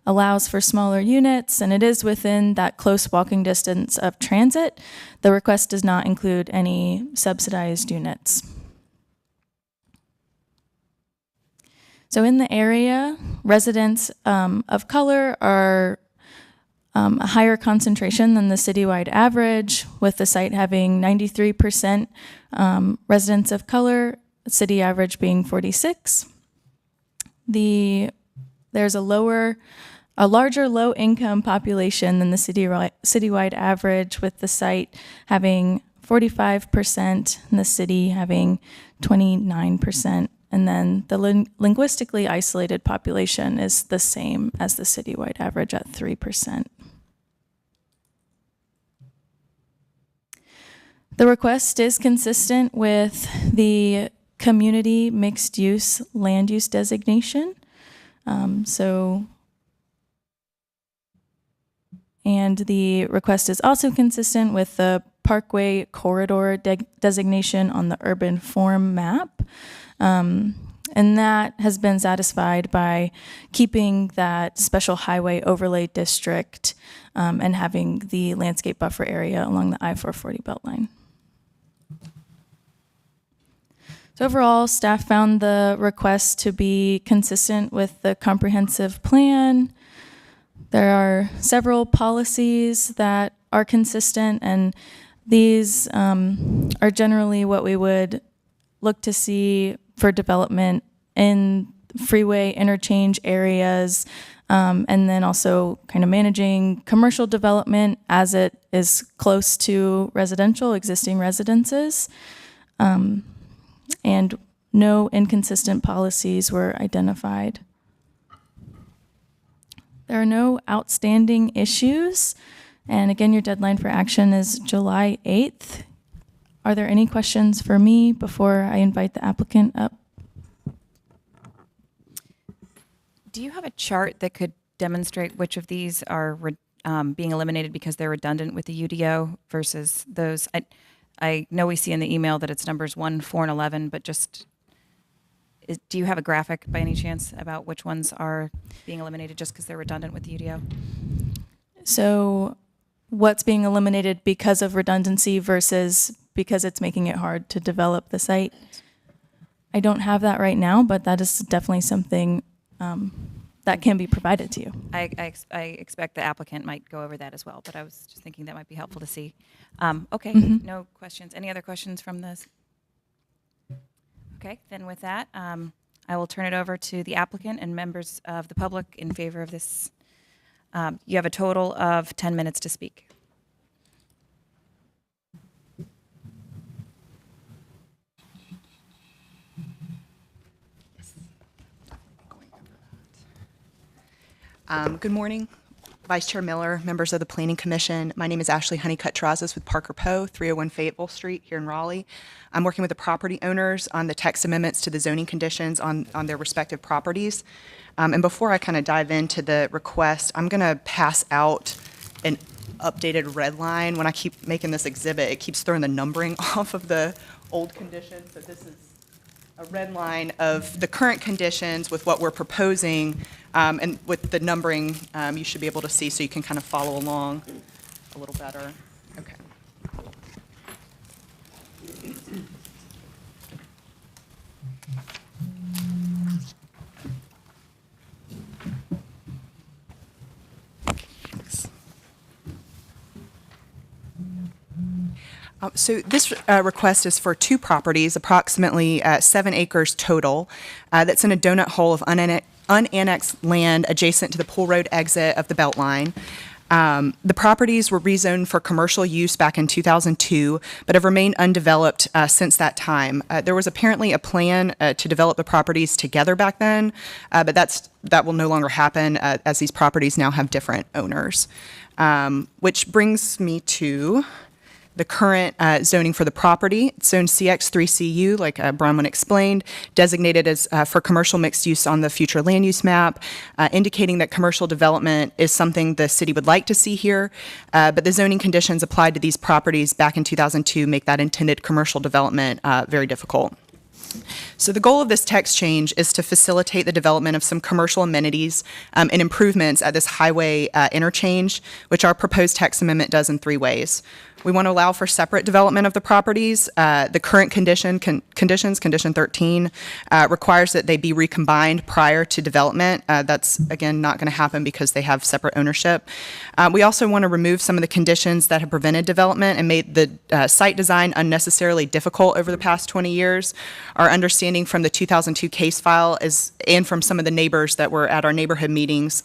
allows for smaller units, and it is within that close walking distance of transit. The request does not include any subsidized units. So in the area, residents of color are a higher concentration than the citywide average, with the site having 93% residents of color, city average being 46. There's a larger low-income population than the citywide average, with the site having 45% and the city having 29%. And then the linguistically isolated population is the same as the citywide average at 3%. The request is consistent with the community mixed use land use designation. And the request is also consistent with the Parkway Corridor designation on the urban form map. And that has been satisfied by keeping that special highway overlay district and having the landscape buffer area along the I-440 Beltline. So overall, staff found the request to be consistent with the comprehensive plan. There are several policies that are consistent, and these are generally what we would look to see for development in freeway interchange areas, and then also kind of managing commercial development as it is close to existing residences. And no inconsistent policies were identified. There are no outstanding issues. And again, your deadline for action is July 8th. Are there any questions for me before I invite the applicant up? Do you have a chart that could demonstrate which of these are being eliminated because they're redundant with the UDO versus those? I know we see in the email that it's numbers 1, 4, and 11, but do you have a graphic by any chance about which ones are being eliminated just because they're redundant with the UDO? So what's being eliminated because of redundancy versus because it's making it hard to develop the site? I don't have that right now, but that is definitely something that can be provided to you. I expect the applicant might go over that as well, but I was just thinking that might be helpful to see. Okay, no questions. Any other questions from this? Okay, then with that, I will turn it over to the applicant and members of the public in favor of this. You have a total of 10 minutes to speak. Good morning, Vice Chair Miller, members of the Planning Commission. My name is Ashley Honeycutt-Trazas with Parker Poe, 301 Fayetteville Street here in Raleigh. I'm working with the property owners on the text amendments to the zoning conditions on their respective properties. And before I kind of dive into the request, I'm going to pass out an updated red line. When I keep making this exhibit, it keeps throwing the numbering off of the old conditions. So this is a red line of the current conditions with what we're proposing, and with the numbering, you should be able to see so you can kind of follow along a little better. Okay. Thanks. So this request is for two properties, approximately 7 acres total, that's in a donut hole of unannexed land adjacent to the Pool Road exit of the Beltline. The properties were rezoned for commercial use back in 2002, but have remained undeveloped since that time. There was apparently a plan to develop the properties together back then, but that will no longer happen as these properties now have different owners. Which brings me to the current zoning for the property. It's zoned CX3CU, like Bronwyn explained, designated as for commercial mixed use on the future land use map, indicating that commercial development is something the city would like to see here, but the zoning conditions applied to these properties back in 2002 make that intended commercial development very difficult. So the goal of this text change is to facilitate the development of some commercial amenities and improvements at this highway interchange, which our proposed text amendment does in 3 ways. We want to allow for separate development of the properties. The current conditions, condition 13, requires that they be recombined prior to development. That's, again, not going to happen because they have separate ownership. We also want to remove some of the conditions that have prevented development and made the site design unnecessarily difficult over the past 20 years. Our understanding from the 2002 case file and from some of the neighbors that were at our neighborhood meetings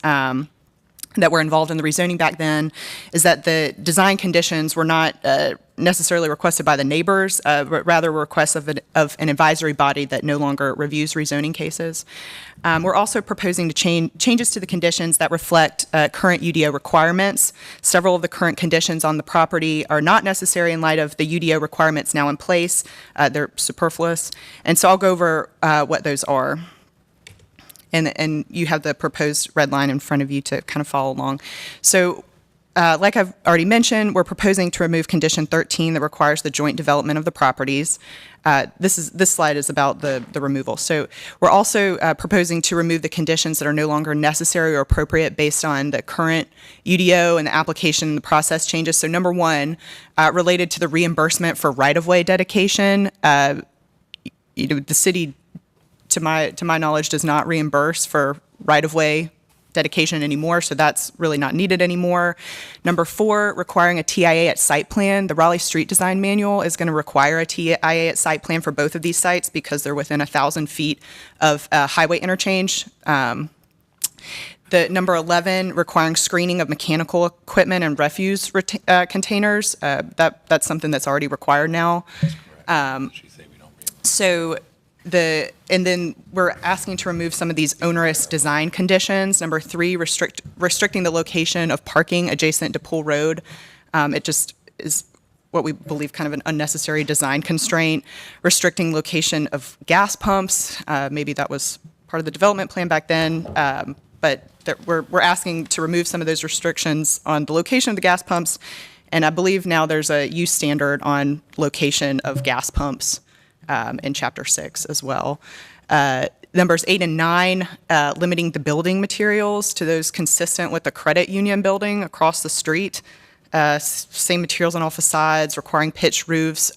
that were involved in the rezoning back then is that the design conditions were not necessarily requested by the neighbors, but rather requests of an advisory body that no longer reviews rezoning cases. We're also proposing to changes to the conditions that reflect current UDO requirements. Several of the current conditions on the property are not necessary in light of the UDO requirements now in place. They're superfluous. And so I'll go over what those are. And you have the proposed red line in front of you to kind of follow along. So like I've already mentioned, we're proposing to remove condition 13 that requires the joint development of the properties. This slide is about the removal. So we're also proposing to remove the conditions that are no longer necessary or appropriate based on the current UDO and the application and the process changes. So number 1, related to the reimbursement for right-of-way dedication, the city, to my knowledge, does not reimburse for right-of-way dedication anymore, so that's really not needed anymore. Number 4, requiring a TIA at site plan. The Raleigh Street Design Manual is going to require a TIA at site plan for both of these sites because they're within 1,000 feet of highway interchange. The number 11, requiring screening of mechanical equipment and refuse containers. That's something that's already required now. And then we're asking to remove some of these onerous design conditions. Number 3, restricting the location of parking adjacent to Pool Road. It just is what we believe kind of an unnecessary design constraint. Restricting location of gas pumps. Maybe that was part of the development plan back then, but we're asking to remove some of those restrictions on the location of the gas pumps. And I believe now there's a use standard on location of gas pumps in Chapter 6 as well. Numbers 8 and 9, limiting the building materials to those consistent with the credit union building across the street. Same materials on all facades, requiring pitched roofs.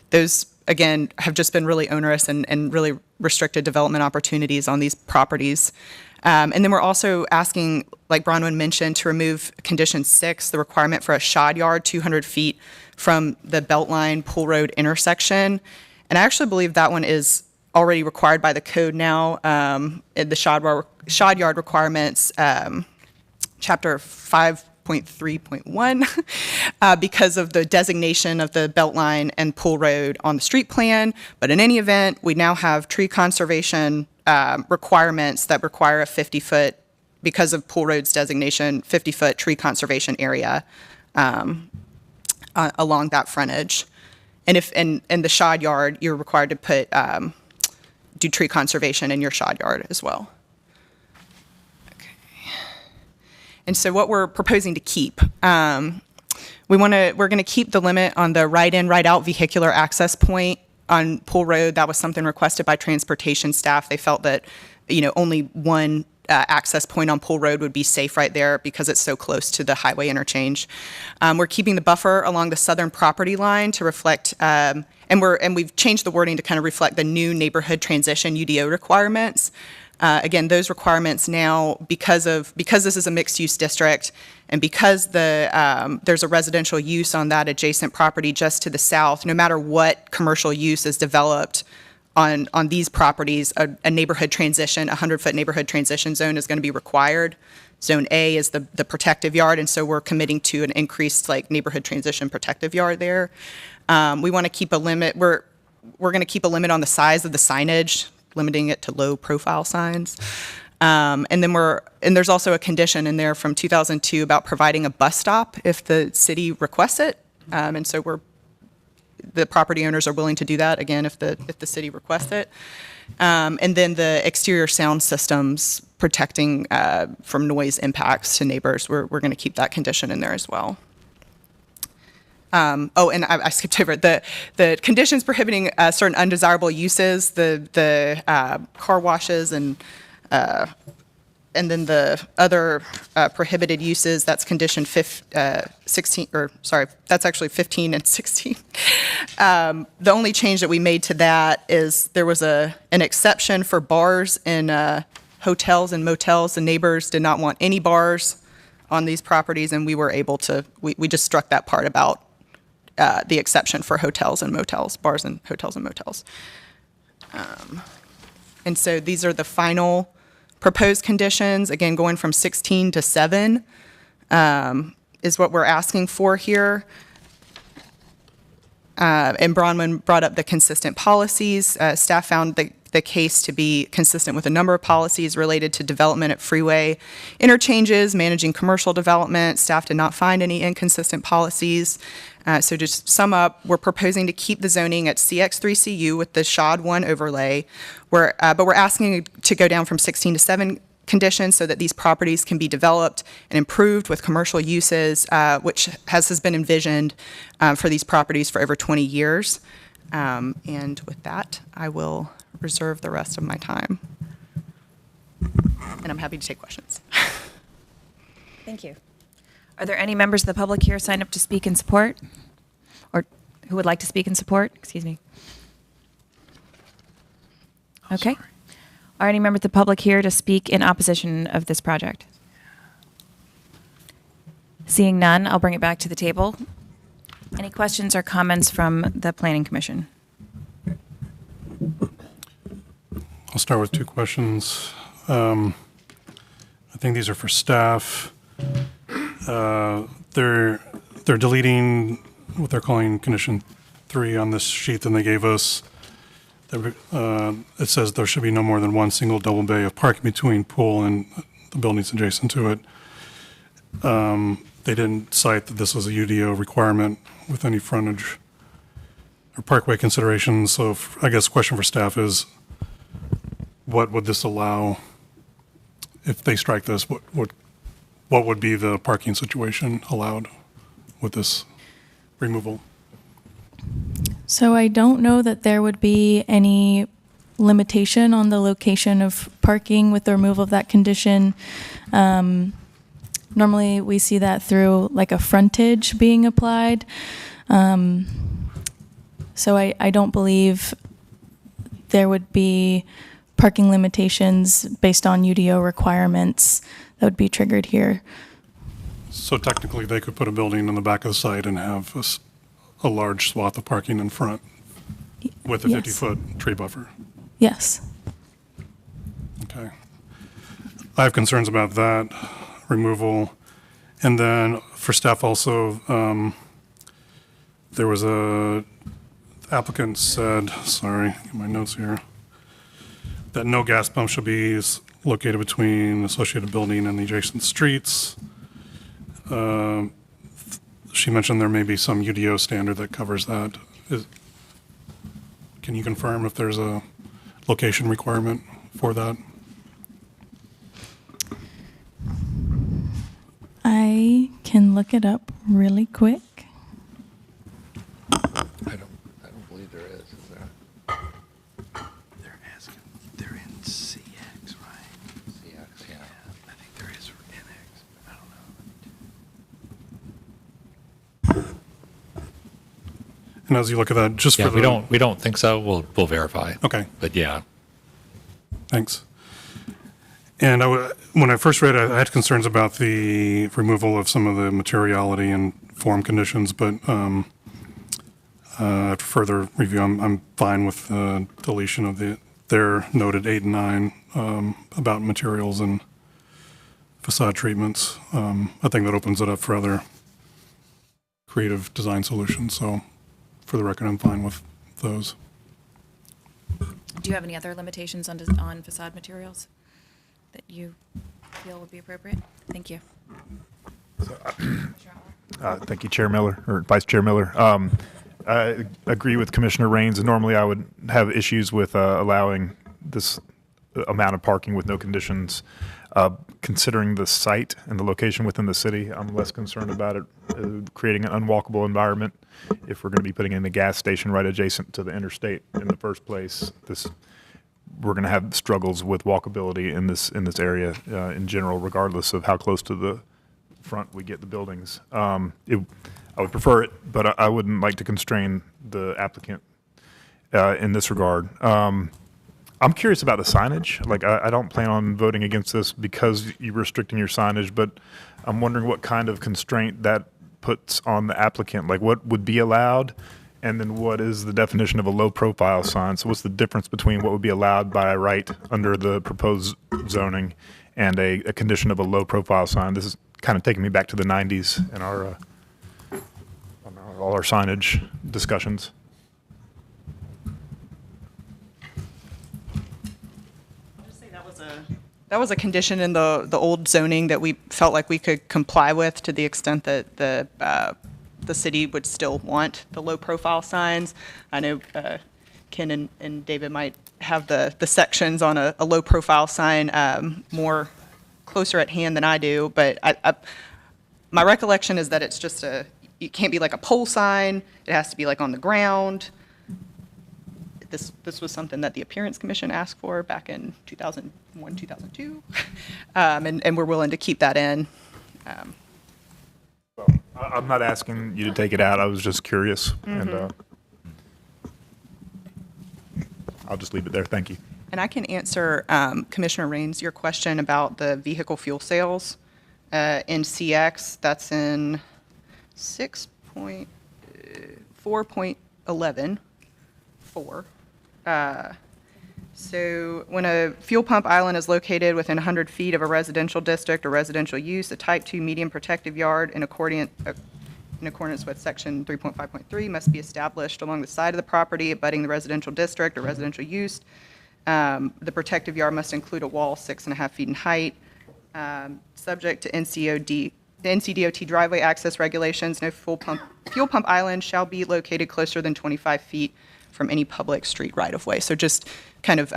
Those, again, have just been really onerous and really restricted development opportunities on these properties. And then we're also asking, like Bronwyn mentioned, to remove condition 6, the requirement for a shod yard 200 feet from the Beltline Pool Road intersection. And I actually believe that one is already required by the code now. In the shod yard requirements, Chapter 5.3.1, because of the designation of the Beltline and Pool Road on the street plan. But in any event, we now have tree conservation requirements that require a 50-foot, because of Pool Road's designation, 50-foot tree conservation area along that frontage. And if in the shod yard, you're required to do tree conservation in your shod yard as well. Okay. And so what we're proposing to keep, we're going to keep the limit on the right-in, right-out vehicular access point on Pool Road. That was something requested by transportation staff. They felt that, only one access point on Pool Road would be safe right there because it's so close to the highway interchange. We're keeping the buffer along the southern property line to reflect, and we've changed the wording to kind of reflect the new neighborhood transition UDO requirements. Again, those requirements now, because this is a mixed-use district, and because there's a residential use on that adjacent property just to the south, no matter what commercial use is developed on these properties, a neighborhood transition, a 100-foot neighborhood transition zone is going to be required. Zone A is the protective yard, and so we're committing to an increased neighborhood transition protective yard there. We want to keep a limit. We're going to keep a limit on the size of the signage, limiting it to low-profile signs. And there's also a condition in there from 2002 about providing a bus stop if the city requests it. And so the property owners are willing to do that again if the city requests it. And then the exterior sound systems protecting from noise impacts to neighbors. We're going to keep that condition in there as well. And I skipped over the conditions prohibiting certain undesirable uses, the car washes and then the other prohibited uses. That's condition 16, or sorry, that's actually 15 and 16. The only change that we made to that is there was an exception for bars in hotels and motels. The neighbors did not want any bars on these properties, and we were able to. We just struck that part about the exception for hotels and motels, bars and hotels and motels. And so these are the final proposed conditions. Again, going from 16 to 7 is what we're asking for here. And Bronwyn brought up the consistent policies. Staff found the case to be consistent with a number of policies related to development at freeway interchanges, managing commercial development. Staff did not find any inconsistent policies. So just sum up, we're proposing to keep the zoning at CX3CU with the SHOD 1 overlay, but we're asking to go down from 16 to 7 conditions so that these properties can be developed and improved with commercial uses, which has been envisioned for these properties for over 20 years. And with that, I will reserve the rest of my time. And I'm happy to take questions. Thank you. Are there any members of the public here signed up to speak in support? Or who would like to speak in support? Excuse me. Okay. Are any members of the public here to speak in opposition of this project? Seeing none, I'll bring it back to the table. Any questions or comments from the Planning Commission? I'll start with two questions. I think these are for staff. They're deleting what they're calling condition 3 on this sheet that they gave us. It says there should be no more than one single double bay of parking between pool and the buildings adjacent to it. They didn't cite that this was a UDO requirement with any frontage or parkway considerations. So I guess the question for staff is, what would this allow if they strike this? What would be the parking situation allowed with this removal? So I don't know that there would be any limitation on the location of parking with the removal of that condition. Normally we see that through like a frontage being applied. So I don't believe there would be parking limitations based on UDO requirements that would be triggered here. So technically, they could put a building on the back of the site and have a large swath of parking in front with a Yes. 50-foot tree buffer. Yes. Okay. I have concerns about that removal. And then for staff also, there was applicant said, sorry, get my notes here, that no gas pump should be located between the associated building and the adjacent streets. She mentioned there may be some UDO standard that covers that. Can you confirm if there's a location requirement for that? I can look it up really quick. I don't believe there is there? They're asking, they're in CX, right? CX, yeah. I think there is for NX, but I don't know. And as you look at that, just Yeah, for the... we don't think so. We'll verify. Okay. But yeah. Thanks. And when I first read it, I had concerns about the removal of some of the materiality and form conditions, but after further review, I'm fine with deletion of their noted 8 and 9 about materials and facade treatments. I think that opens it up for other creative design solutions. So for the record, I'm fine with those. Do you have any other limitations on facade materials that you feel would be appropriate? Thank you. Thank you, Chair Miller, or Vice Chair Miller. I agree with Commissioner Raines, and normally I would have issues with allowing this amount of parking with no conditions. Considering the site and the location within the city, I'm less concerned about it creating an unwalkable environment. If we're going to be putting in a gas station right adjacent to the interstate in the first place, we're going to have struggles with walkability in this area in general, regardless of how close to the front we get the buildings. I would prefer it, but I wouldn't like to constrain the applicant in this regard. I'm curious about the signage. Like, I don't plan on voting against this because you're restricting your signage, but I'm wondering what kind of constraint that puts on the applicant. Like, what would be allowed, and then what is the definition of a low-profile sign? So what's the difference between what would be allowed by right under the proposed zoning and a condition of a low-profile sign? This is kind of taking me back to the 90s and all our signage discussions. That was a condition in the old zoning that we felt like we could comply with to the extent that the city would still want the low-profile signs. I know Ken and David might have the sections on a low-profile sign more closer at hand than I do, but my recollection is that it's just it can't be like a pole sign. It has to be like on the ground. This was something that the Appearance Commission asked for back in 2001, 2002, and we're willing to keep that in. I'm not asking you to take it out. I was just curious, and I'll just leave it there. Thank you. And I can answer Commissioner Raines your question about the vehicle fuel sales in CX. That's in 6.4.11.4. So when a fuel pump island is located within 100 feet of a residential district or residential use, a Type 2 medium protective yard in accordance with Section 3.5.3 must be established along the side of the property abutting the residential district or residential use. The protective yard must include a wall 6.5 feet in height. Subject to the NCDOT driveway access regulations, no fuel pump island shall be located closer than 25 feet from any public street right-of-way. So just kind of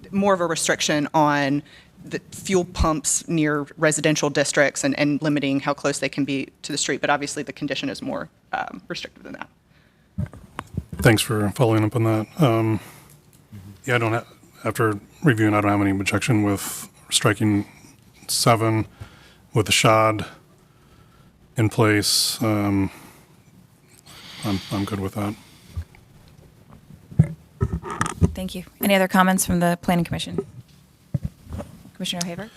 more of a restriction on the fuel pumps near residential districts and limiting how close they can be to the street. But obviously, the condition is more restrictive than that. Thanks for following up on that. Yeah, after reviewing, I don't have any objection with striking 7 with the shod in place. I'm good with that. Thank you. Any other comments from the Planning Commission? Commissioner O'Haver?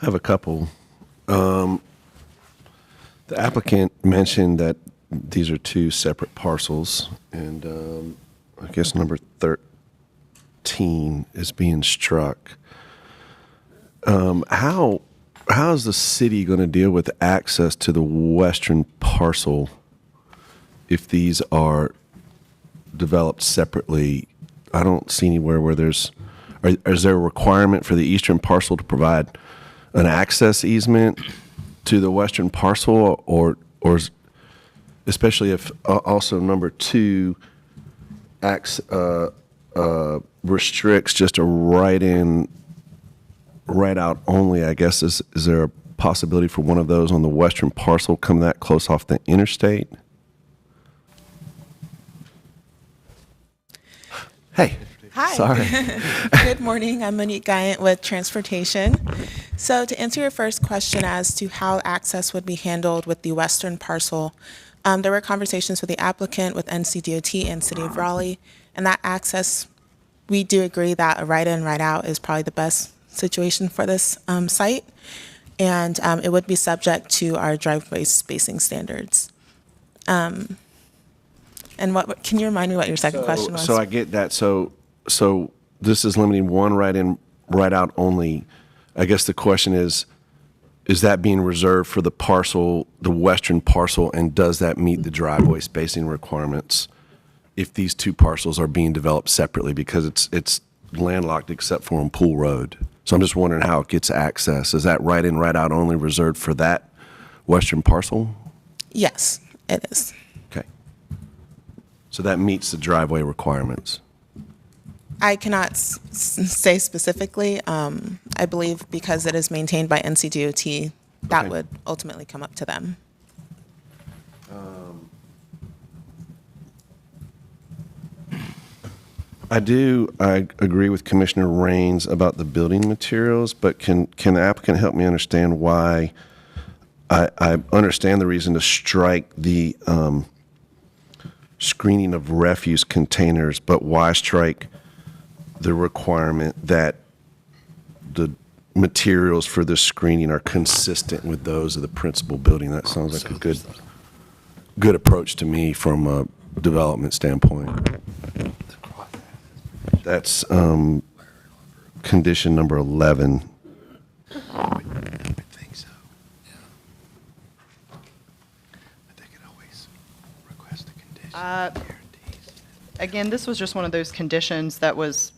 I have a couple. The applicant mentioned that these are 2 separate parcels, and I guess number 13 is being struck. How is the city going to deal with access to the western parcel if these are developed separately? I don't see anywhere where is there a requirement for the eastern parcel to provide an access easement to the western parcel, or especially if also number 2 restricts just a right out only, I guess. Is there a possibility for one of those on the western parcel come that close off the interstate? Hey. Hi. Sorry. Good morning. I'm Monique Guyant with Transportation. So to answer your first question as to how access would be handled with the western parcel, there were conversations with the applicant, with NCDOT and City of Raleigh, and that access, we do agree that a right in, right out is probably the best situation for this site, and it would be subject to our driveway spacing standards. And what can you remind me what your second question was? So I get that. So this is limiting one right in, right out only. I guess the question is that being reserved for the parcel, the western parcel, and does that meet the driveway spacing requirements if these two parcels are being developed separately, because it's landlocked except for on Pool Road? So I'm just wondering how it gets access. Is that right in, right out only reserved for that western parcel? Yes, it is. Okay. So that meets the driveway requirements. I cannot say specifically. I believe because it is maintained by NCDOT, that Okay. would ultimately come up to them. I agree with Commissioner Raines about the building materials, but can the applicant help me understand why? I understand the reason to strike the screening of refuse containers, but why strike the requirement that the materials for this screening are consistent with those of the principal building? That sounds like a good approach to me from a development standpoint. That's condition number 11. I think so. Yeah. But they could always request a condition. Guarantees. Again, this was just one of those conditions that was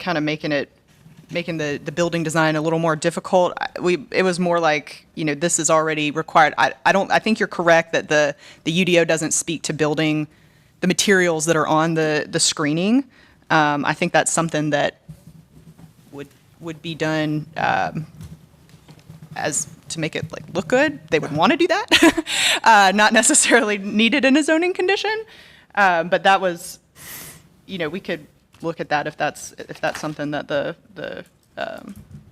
kind of making the building design a little more difficult. It was more like, this is already required. I think you're correct that the UDO doesn't speak to building the materials that are on the screening. I think that's something that would be done as to make it look good. They would want to do that, not necessarily needed in a zoning condition. But that was, we could look at that if that's something that the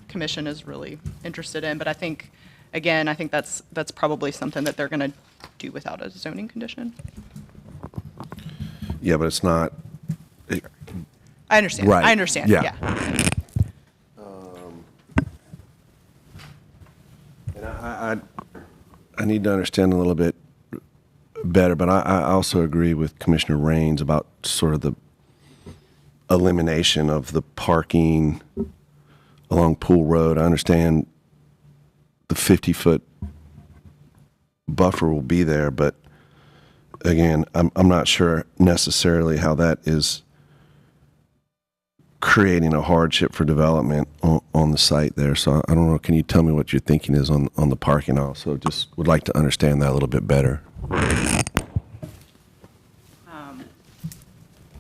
commission is really interested in. But I think that's probably something that they're going to do without a zoning condition. Yeah, but it's not. I understand. Right. I understand. Yeah. And I need to understand a little bit better, but I also agree with Commissioner Raines about sort of the elimination of the parking along Pool Road. I understand the 50-foot buffer will be there, but again, I'm not sure necessarily how that is creating a hardship for development on the site there. So I don't know, can you tell me what your thinking is on the parking? I also just would like to understand that a little bit better.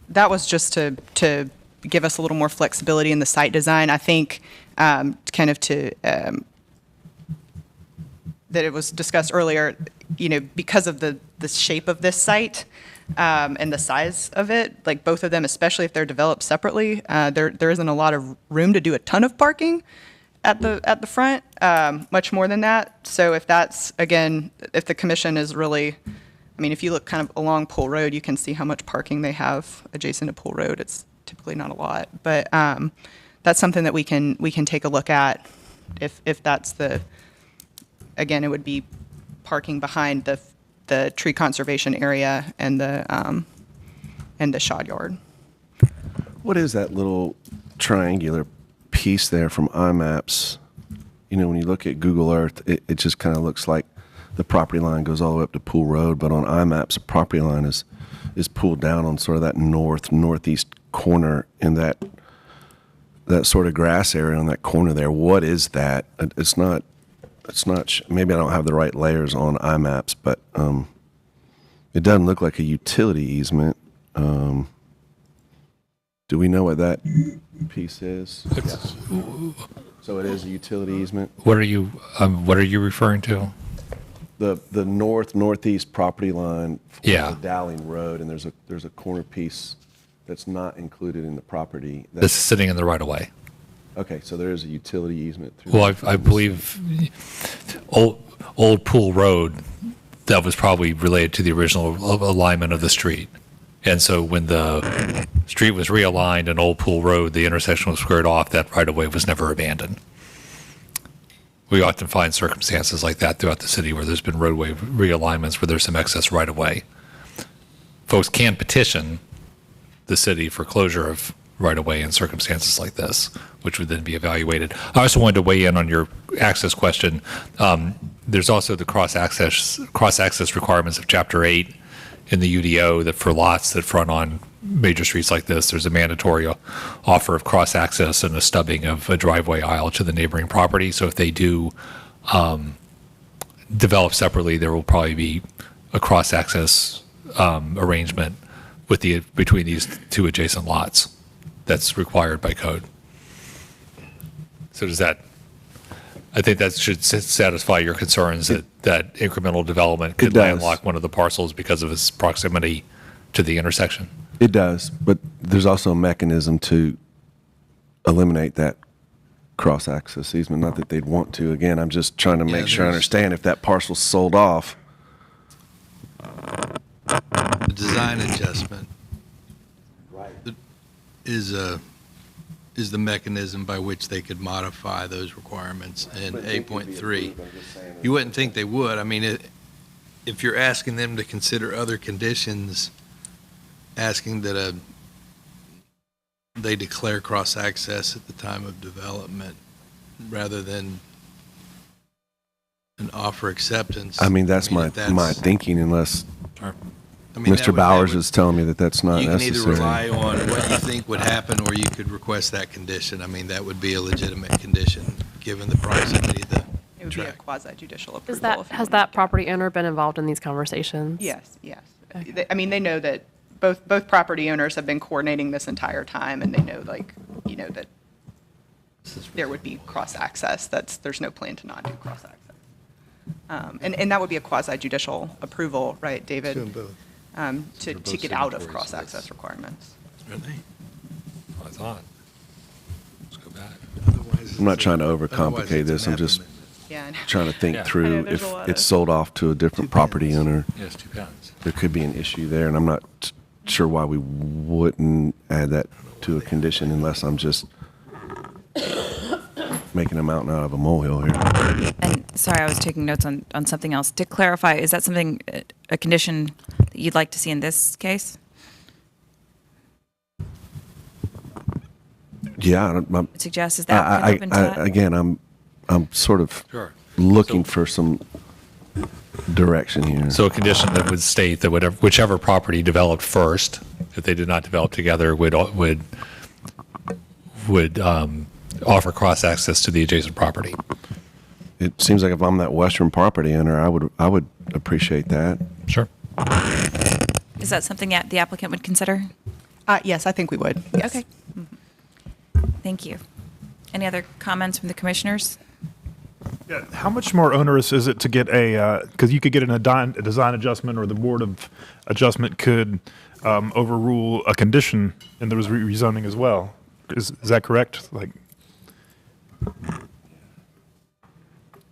That was just to give us a little more flexibility in the site design. I think kind of that it was discussed earlier, because of the shape of this site and the size of it, like both of them, especially if they're developed separately, there isn't a lot of room to do a ton of parking at the front, much more than that. So if that's, again, if the commission is really, if you look kind of along Pool Road, you can see how much parking they have adjacent to Pool Road. It's typically not a lot, but that's something that we can take a look at if that's again, it would be parking behind the tree conservation area and the shod yard. What is that little triangular piece there from IMAPs? When you look at Google Earth, it just kind of looks like the property line goes all the way up to Pool Road, but on IMAPs, the property line is pulled down on sort of that northeast corner in that sort of grass area on that corner there. What is that? It's not, maybe I don't have the right layers on IMAPs, but it doesn't look like a utility easement. Do we know what that piece is? Yes. So it is a utility easement? What are you referring to? The northeast property line for Yeah. Dowling Road, and there's a corner piece that's not included in the property. This is sitting in the right of way. Okay, so there is a utility easement through. Well, I believe old Pool Road, that was probably related to the original alignment of the street. And so when the street was realigned and Old Pool Road, the intersection was squared off, that right-of-way was never abandoned. We often find circumstances like that throughout the city where there's been roadway realignments where there's some excess right-of-way. Folks can petition the city for closure of right-of-way in circumstances like this, which would then be evaluated. I also wanted to weigh in on your access question. There's also the cross-access requirements of Chapter 8 in the UDO that for lots that front on major streets like this, there's a mandatory offer of cross-access and a stubbing of a driveway aisle to the neighboring property. So if they do develop separately, there will probably be a cross-access arrangement between these two adjacent lots that's required by code. So does that, I think that should satisfy your concerns that incremental development could landlock one of the parcels because of its proximity to the intersection? It does, but there's also a mechanism to eliminate that cross-access easement. Not that they'd want to. Again, I'm just trying to make sure I understand if that parcel's sold off. The design adjustment is the mechanism by which they could modify those requirements in 8.3. You wouldn't think they would. I mean, if you're asking them to consider other conditions, asking that they declare cross-access at the time of development rather than an offer acceptance. I mean, that's my thinking, unless Mr. Bowers is telling me that that's not necessary. You can either rely on what you think would happen, or you could request that condition. I mean, that would be a legitimate condition, given the proximity of the It would be a quasi-judicial approval. Has that property owner been involved in these conversations? Yes. I mean, they know that both property owners have been coordinating this entire time, and they know, that there would be cross-access. There's no plan to not do cross-access. And that would be a quasi-judicial approval, right, David? Doing both. To get out of cross-access requirements. Really? I thought. Let's go back. I'm not trying to overcomplicate this. I'm just trying to think through if it's sold off to a different property owner. Yes, 2 pounds. There could be an issue there, and I'm not sure why we wouldn't add that to a condition unless I'm just making a mountain out of a molehill here. And sorry, I was taking notes on something else. To clarify, is that something, a condition that you'd like to see in this case? Yeah. Suggest, is that open to that? Again, I'm sort of looking for some direction here. So a condition that would state that whichever property developed first, if they did not develop together, would offer cross-access to the adjacent property. It seems like if I'm that western property owner, I would appreciate that. Sure. Is that something that the applicant would consider? Yes, I think we would. Yes. Okay. Thank you. Any other comments from the commissioners? Yeah, how much more onerous is it to get because you could get a design adjustment, or the Board of Adjustment could overrule a condition, and there was rezoning as well. Is that correct?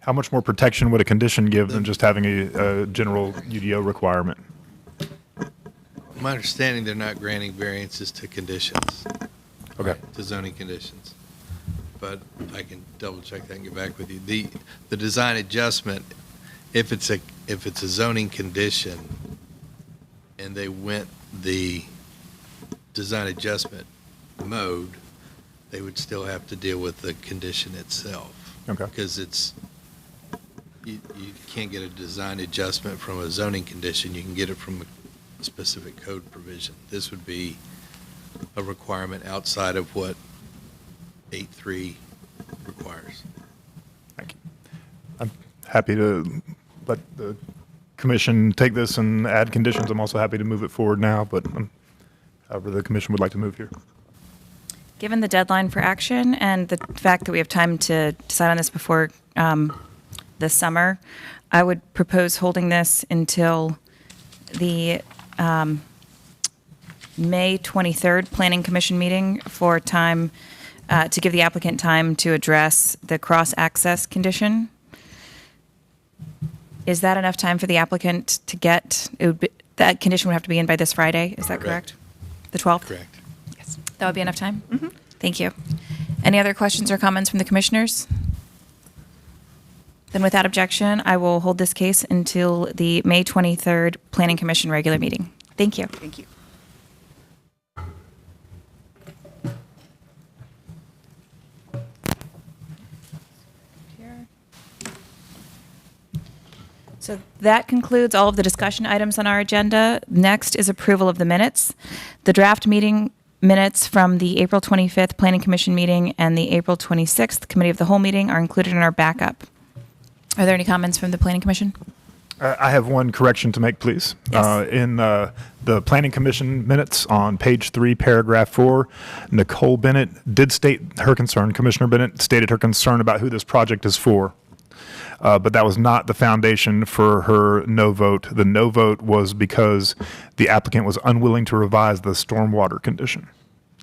How much more protection would a condition give than just having a general UDO requirement? My understanding, they're not granting variances to conditions. Okay. To zoning conditions. But I can double check that and get back with you. The design adjustment, if it's a zoning condition and they went the design adjustment mode, they would still have to deal with the condition itself. Okay. Because you can't get a design adjustment from a zoning condition. You can get it from a specific code provision. This would be a requirement outside of what 8.3 requires. Thank you. I'm happy to let the commission take this and add conditions. I'm also happy to move it forward now, but however the commission would like to move here. Given the deadline for action and the fact that we have time to decide on this before this summer, I would propose holding this until the May 23rd Planning Commission meeting for time to give the applicant time to address the cross-access condition. Is that enough time for the applicant to get? that condition would have to be in by this Friday, is that correct? The 12th? Correct. Yes. That would be enough time? Thank you. Any other questions or comments from the commissioners? Then without objection, I will hold this case until the May 23rd Planning Commission regular meeting. Thank you. Thank you. So that concludes all of the discussion items on our agenda. Next is approval of the minutes. The draft meeting minutes from the April 25th Planning Commission meeting and the April 26th Committee of the Whole meeting are included in our backup. Are there any comments from the Planning Commission? I have one correction to make, please. Yes. In the Planning Commission minutes on page 3, paragraph 4, Nicole Bennett did state her concern. Commissioner Bennett stated her concern about who this project is for. But that was not the foundation for her no vote. The no vote was because the applicant was unwilling to revise the stormwater condition.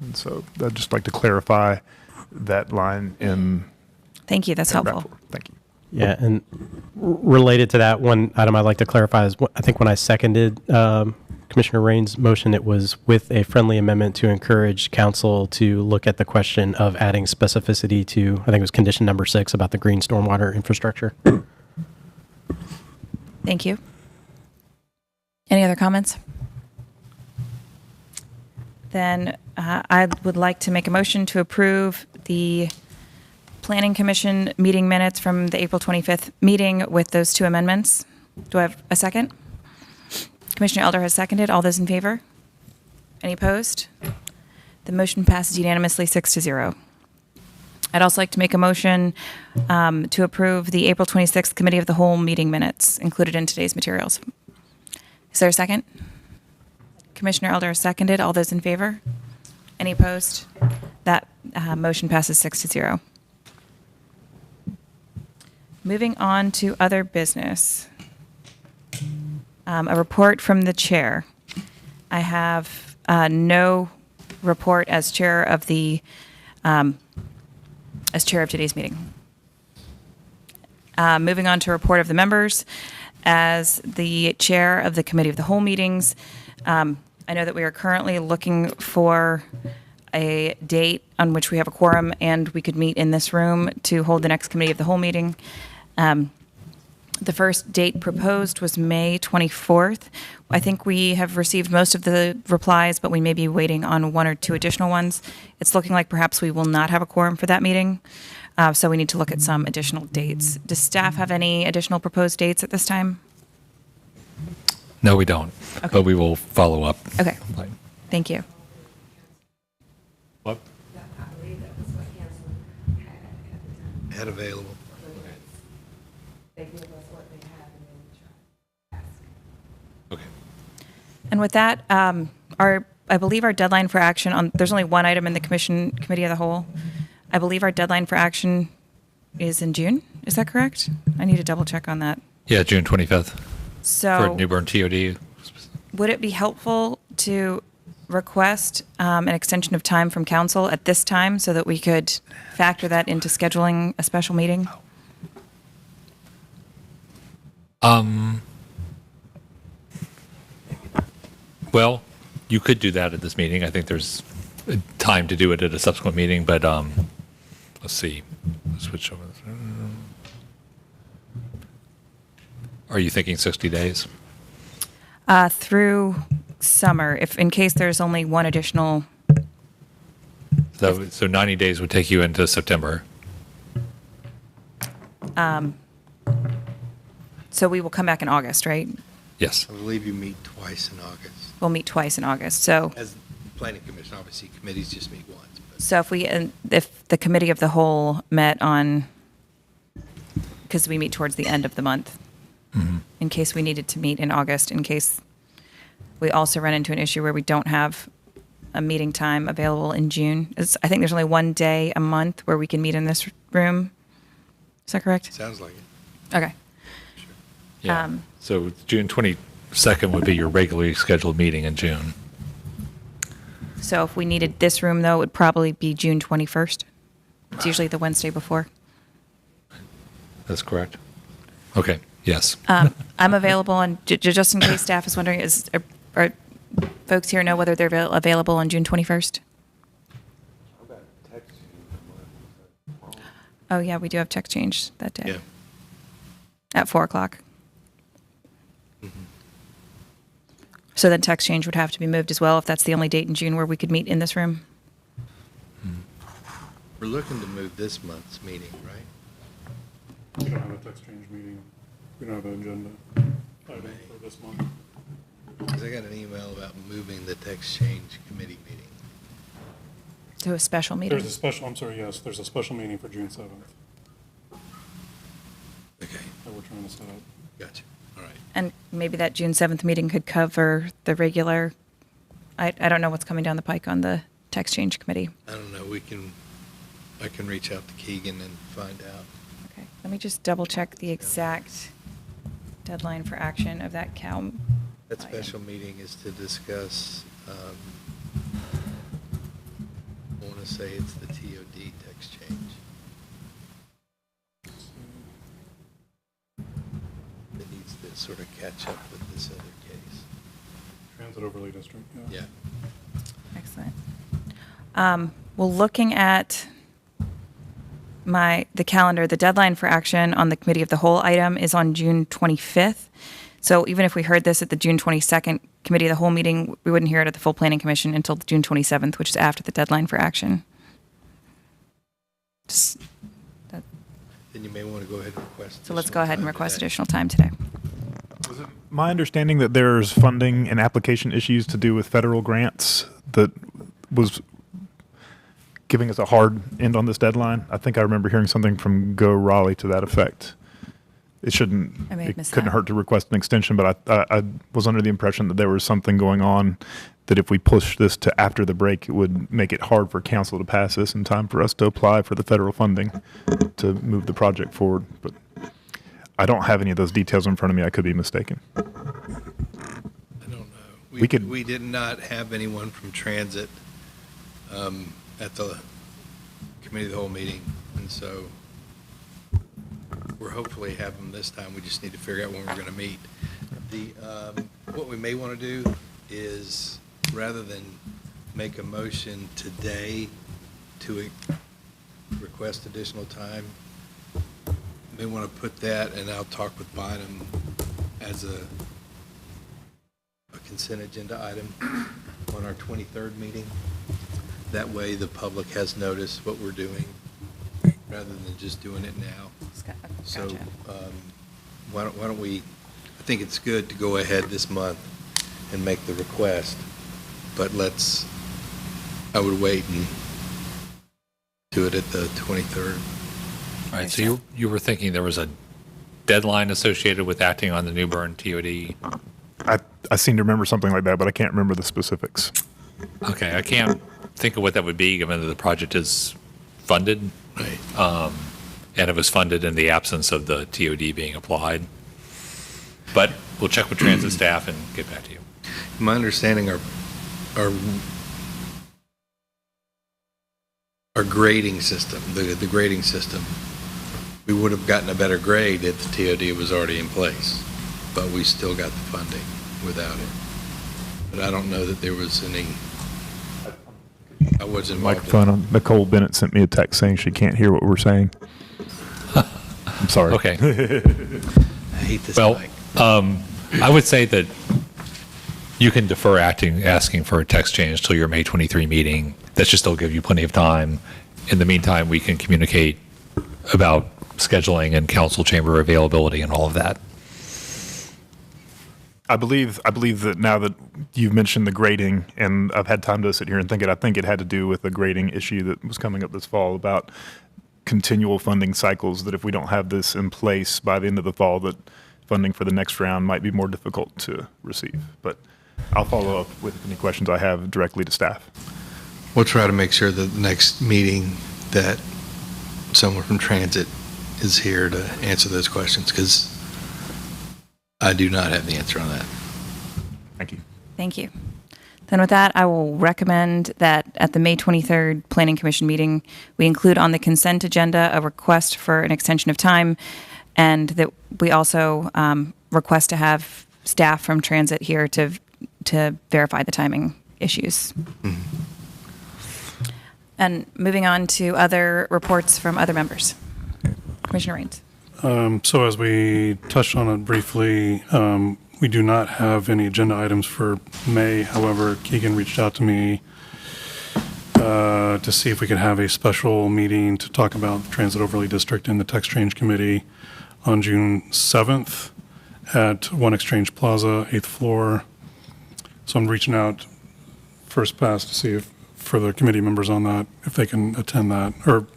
And so I'd just like to clarify that line in Thank you. That's paragraph helpful. 4. Thank you. Yeah, and related to that, one item I'd like to clarify is I think when I seconded Commissioner Rain's motion, it was with a friendly amendment to encourage council to look at the question of adding specificity to, I think it was condition number 6 about the green stormwater infrastructure. Thank you. Any other comments? Then I would like to make a motion to approve the Planning Commission meeting minutes from the April 25th meeting with those 2 amendments. Do I have a second? Commissioner Elder has seconded. All those in favor? Any opposed? The motion passes unanimously 6-0. I'd also like to make a motion to approve the April 26th Committee of the Whole meeting minutes included in today's materials. Is there a second? Commissioner Elder has seconded. All those in favor? Any opposed? That motion passes 6-0. Moving on to other business. A report from the chair. I have no report as chair of today's meeting. Moving on to report of the members. As the chair of the Committee of the Whole meetings, I know that we are currently looking for a date on which we have a quorum and we could meet in this room to hold the next Committee of the Whole meeting. The first date proposed was May 24th. I think we have received most of the replies, but we may be waiting on 1 or 2 additional ones. It's looking like perhaps we will not have a quorum for that meeting, so we need to look at some additional dates. Does staff have any additional proposed dates at this time? No, we don't, but we will follow up. Okay, thank you. What? Had available. Okay. And with that, I believe our deadline for action on, there's only one item in the Committee of the Whole. I believe our deadline for action is in June. Is that correct? I need to double check on that. Yeah, June 25th for So New Bern TOD. would it be helpful to request an extension of time from council at this time so that we could factor that into scheduling a special meeting? Well, you could do that at this meeting. I think there's time to do it at a subsequent meeting, but let's see. Switch over. Are you thinking 60 days? Through summer, if in case there's only one additional. So 90 days would take you into September. So we will come back in August, right? Yes. I believe you meet twice in August. We'll meet twice in August. So, As the Planning Commission, obviously, committees just meet once. But so if the Committee of the Whole met on, because we meet towards the end of the month, in case we needed to meet in August, in case we also run into an issue where we don't have a meeting time available in June. I think there's only one day a month where we can meet in this room. Is that correct? sounds like it. Okay. Yeah. So June 22nd would be your regularly scheduled meeting in June. So if we needed this room, though, it would probably be June 21st. It's usually the Wednesday before. That's correct. Okay. Yes. I'm available, and just in case staff is wondering, are folks here know whether they're available on June 21st? Oh, yeah, we do have text change that day. Yeah. At 4 o'clock. So then text change would have to be moved as well if that's the only date in June where we could meet in this room. We're looking to move this month's meeting, right? We don't have a text change meeting. We don't have an agenda item for this month. Because I got an email about moving the text change committee meeting. To a special meeting. There's a special, I'm sorry, yes, there's a special meeting for June 7th Okay, that we're trying to set up. gotcha. All right. And maybe that June 7th meeting could cover the regular, I don't know what's coming down the pike on the text change committee. I don't know, I can reach out to Keegan and find out. Okay, let me just double check the exact deadline for action of that That special meeting is to discuss, I want to say it's the TOD text change. It needs to sort of catch up with this other case. Transit overlay district, Yeah. Excellent. Well, looking at the calendar, the deadline for action on the committee of the whole item is on June 25th. So even if we heard this at the June 22nd committee of the whole meeting, we wouldn't hear it at the full planning commission until June 27th, which is after the deadline for action. Then you may want to go ahead and request. So let's go ahead and request today. additional time today. Was it my understanding that there's funding and application issues to do with federal grants that was giving us a hard end on this deadline? I think I remember hearing something from Go Raleigh to that effect. It shouldn't, I may have it missed couldn't that. hurt to request an extension, but I was under the impression that there was something going on that if we push this to after the break, it would make it hard for council to pass this in time for us to apply for the federal funding to move the project forward. But I don't have any of those details in front of me. I could be mistaken. I don't know. We did not have anyone from transit at the committee of the whole meeting, and so we're hopefully have them this time. We just need to figure out when we're going to meet. What we may want to do is, rather than make a motion today to request additional time, may want to put that, and I'll talk with Bynum, as a consent agenda item on our 23rd meeting. That way the public has noticed what we're doing, rather than just doing it now. So why don't we, I think it's good to go ahead this month and make the request, but I would wait and do it at the 23rd. All right, so you were thinking there was a deadline associated with acting on the New Bern TOD? I seem to remember something like that, but I can't remember the specifics. Okay, I can't think of what that would be, given that the project is funded. Right. And it was funded in the absence of the TOD being applied. But we'll check with transit staff and get back to you. My understanding, our grading system, the grading system, we would have gotten a better grade if the TOD was already in place, but we still got the funding without it. But I don't know that there was any, I wasn't involved in Microphone on. Nicole Bennett sent me a text saying she can't hear what we're saying. I'm sorry. Okay. I hate this Well, mic. I would say that you can defer asking for a text change till your May 23 meeting. That should still give you plenty of time. In the meantime, we can communicate about scheduling and council chamber availability and all of that. I believe that now that you've mentioned the grading, and I've had time to sit here and think I think it had to do with the grading issue that was coming up this fall about continual funding cycles, that if we don't have this in place by the end of the fall, that funding for the next round might be more difficult to receive. But I'll follow up with any questions I have directly to staff. We'll try to make sure that the next meeting that someone from transit is here to answer those questions, because I do not have the answer on that. Thank you. Thank you. Then with that, I will recommend that at the May 23rd Planning Commission meeting, we include on the consent agenda a request for an extension of time and that we also request to have staff from transit here to verify the timing issues. And moving on to other reports from other members. Commissioner Raines. So as we touched on it briefly, we do not have any agenda items for May. However, Keegan reached out to me to see if we could have a special meeting to talk about the Transit Overlay District and the Tech Exchange Committee on June 7th at One Exchange Plaza, 8th floor. So I'm reaching out first pass to see if, for the committee members on that, if they can attend that. Or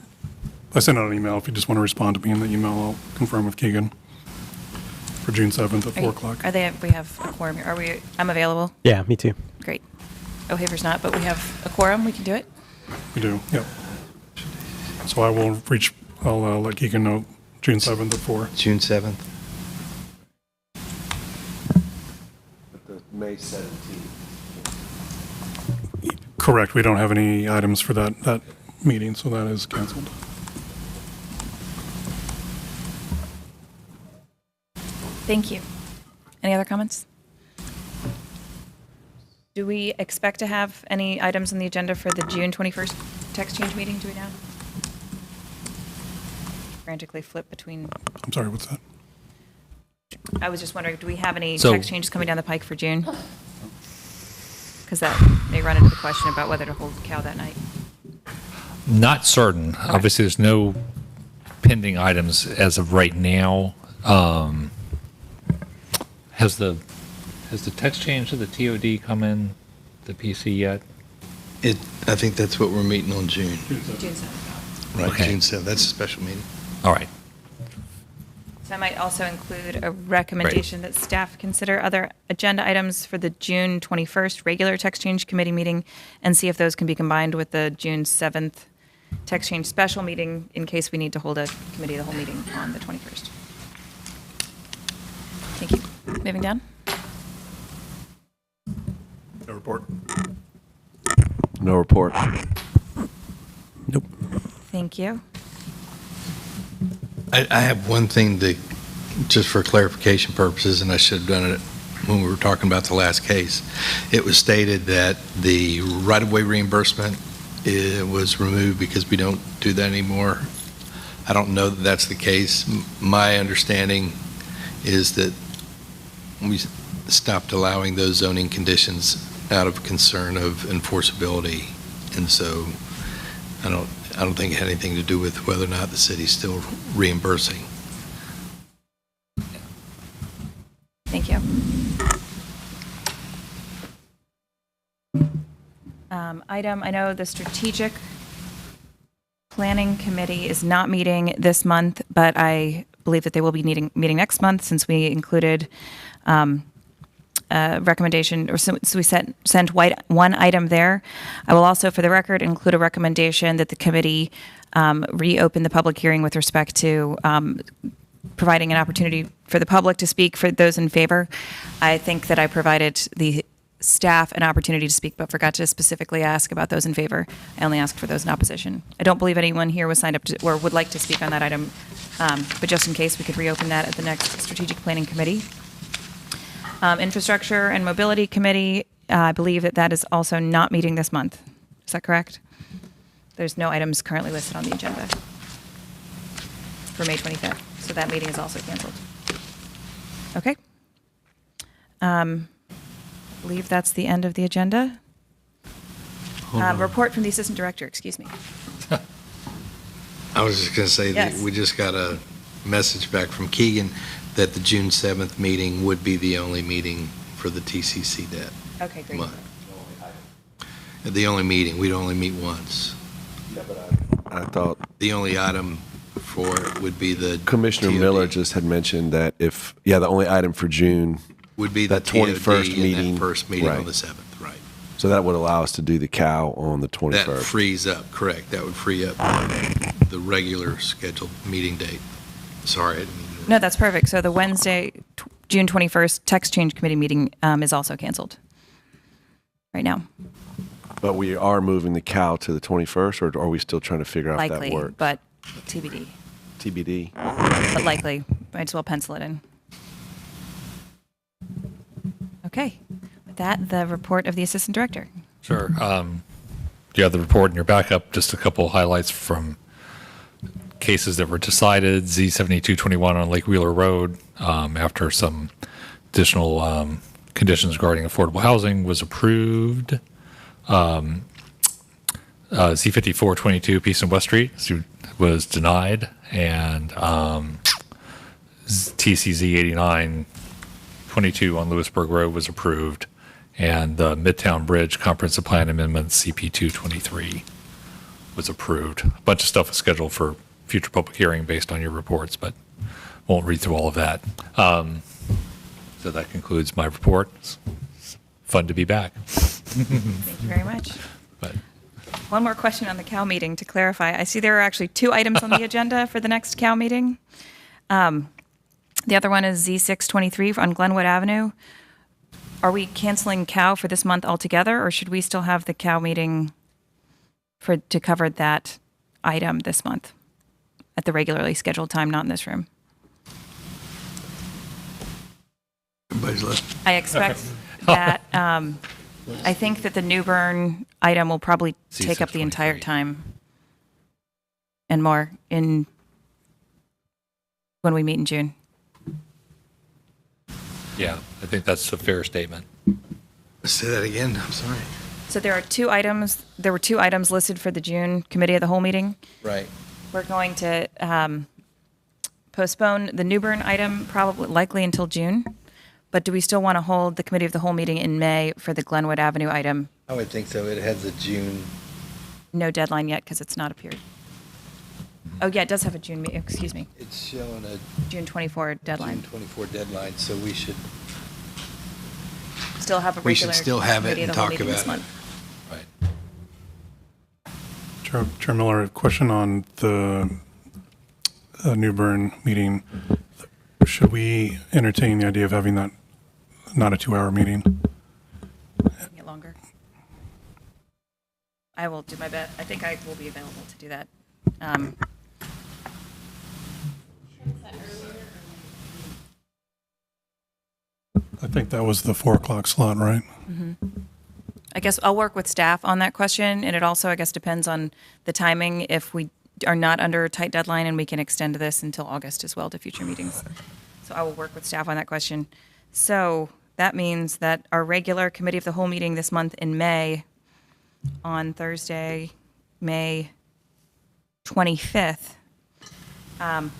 I sent out an email. If you just want to respond to me in the email, I'll confirm with Keegan for June 7th at 4 o'clock. We have a quorum here. I'm available. Yeah, me too. Great. O'Haver's not, but we have a quorum. We can do it. We do, yep. So I'll let Keegan know June 7th at 4. June 7th. May 17th. Correct. We don't have any items for that meeting, so that is canceled. Thank you. Any other comments? Do we expect to have any items on the agenda for the June 21st text change meeting? Do we know? Frantically flip between. I'm sorry, what's that? I was just wondering, do we have any So- text changes coming down the pike for June? Because that may run into the question about whether to hold cow that night. Not certain. Obviously, there's no pending items as of right now. Has the text change to the TOD come in the PC yet? I think that's what we're meeting on June. June 7th. Right, Okay. June 7th. That's a special meeting. All right. So I might also include a recommendation that staff consider other agenda items for the June 21st regular text change committee meeting and see if those can be combined with the June 7th text change special meeting in case we need to hold a committee of the whole meeting on the 21st. Thank you. Moving down. No report. No report. Nope. Thank you. I have one thing just for clarification purposes, and I should have done it when we were talking about the last case. It was stated that the right-of-way reimbursement was removed because we don't do that anymore. I don't know that that's the case. My understanding is that we stopped allowing those zoning conditions out of concern of enforceability, and so I don't think it had anything to do with whether or not the city's still reimbursing. Thank you. I know the Strategic Planning Committee is not meeting this month, but I believe that they will be meeting next month since we included a recommendation, or so we sent one item there. I will also, for the record, include a recommendation that the committee reopen the public hearing with respect to providing an opportunity for the public to speak for those in favor. I think that I provided the staff an opportunity to speak, but forgot to specifically ask about those in favor. I only asked for those in opposition. I don't believe anyone here was signed up to, or would like to speak on that item, but just in case, we could reopen that at the next Strategic Planning Committee. Infrastructure and Mobility Committee, I believe that is also not meeting this month. Is that correct? There's no items currently listed on the agenda for May 25th, so that meeting is also canceled. Okay. I believe that's the end of the agenda. Report from the Assistant Director, excuse me. I was just going to say that Yes. we just got a message back from Keegan that the June 7th meeting would be the only meeting for the TCC debt Okay, great. month. The only meeting, we'd only meet once. I thought The only item for it would be the Commissioner TOD. Miller just had mentioned that the only item for June, Would be the that 21st TOD in meeting, that first meeting on right. the 7th, right. so that would allow us to do the cow on the 21st. That frees up, correct, that would free up the regular scheduled meeting date. Sorry, I didn't mean to- No, that's perfect. So the Wednesday, June 21st, Text Change Committee meeting is also canceled right now. But we are moving the cow to the 21st, or are we still trying to figure out if Likely, that works? but TBD. TBD. But likely. might as well pencil it in. Okay. With that, the report of the Assistant Director. Sure. You have the report in your backup, just a couple highlights from cases that were decided. Z7221 on Lake Wheeler Road, after some additional conditions regarding affordable housing, was approved. Z5422 Peace and West Street was denied, and TCZ 8922 on Lewisburg Road was approved, and the Midtown Bridge Comprehensive Plan Amendment CP 223 was approved. A bunch of stuff is scheduled for future public hearing based on your reports, but won't read through all of that. So that concludes my report. It's fun to be back. Thank you very much. But One more question on the CAL meeting to clarify. I see there are actually 2 items on the agenda for the next CAL meeting. The other one is Z623 on Glenwood Avenue. Are we canceling CAL for this month altogether, or should we still have the CAL meeting to cover that item this month at the regularly scheduled time, not in this room? Everybody's left. I expect that, I think that the New Bern item will probably take up the entire time and more when we meet in June. yeah, I think that's a fair statement. Say that again, I'm sorry. So there were 2 items listed for the June Committee of the Whole meeting. Right. We're going to postpone the New Bern item probably likely until June. But do we still want to hold the Committee of the Whole meeting in May for the Glenwood Avenue item? I would think so. It has a June. No deadline yet because it's not appeared. Oh, yeah, it does have a June, excuse me, It's showing a June 24 deadline. June 24 deadline, so we should Still have a We should regular still have it Committee of and the Whole talk meeting this about it. month. Right. Chair Miller, a question on the New Bern meeting. Should we entertain the idea of having that not a 2-hour meeting? Making it longer. I will do my best. I think I will be available to do that. I think that was the 4 o'clock slot, right? I guess I'll work with staff on that question, and it also, I guess, depends on the timing. If we are not under a tight deadline, and we can extend this until August as well to future meetings. So I will work with staff on that question. So that means that our regular Committee of the Whole meeting this month in May, on Thursday, May 25th,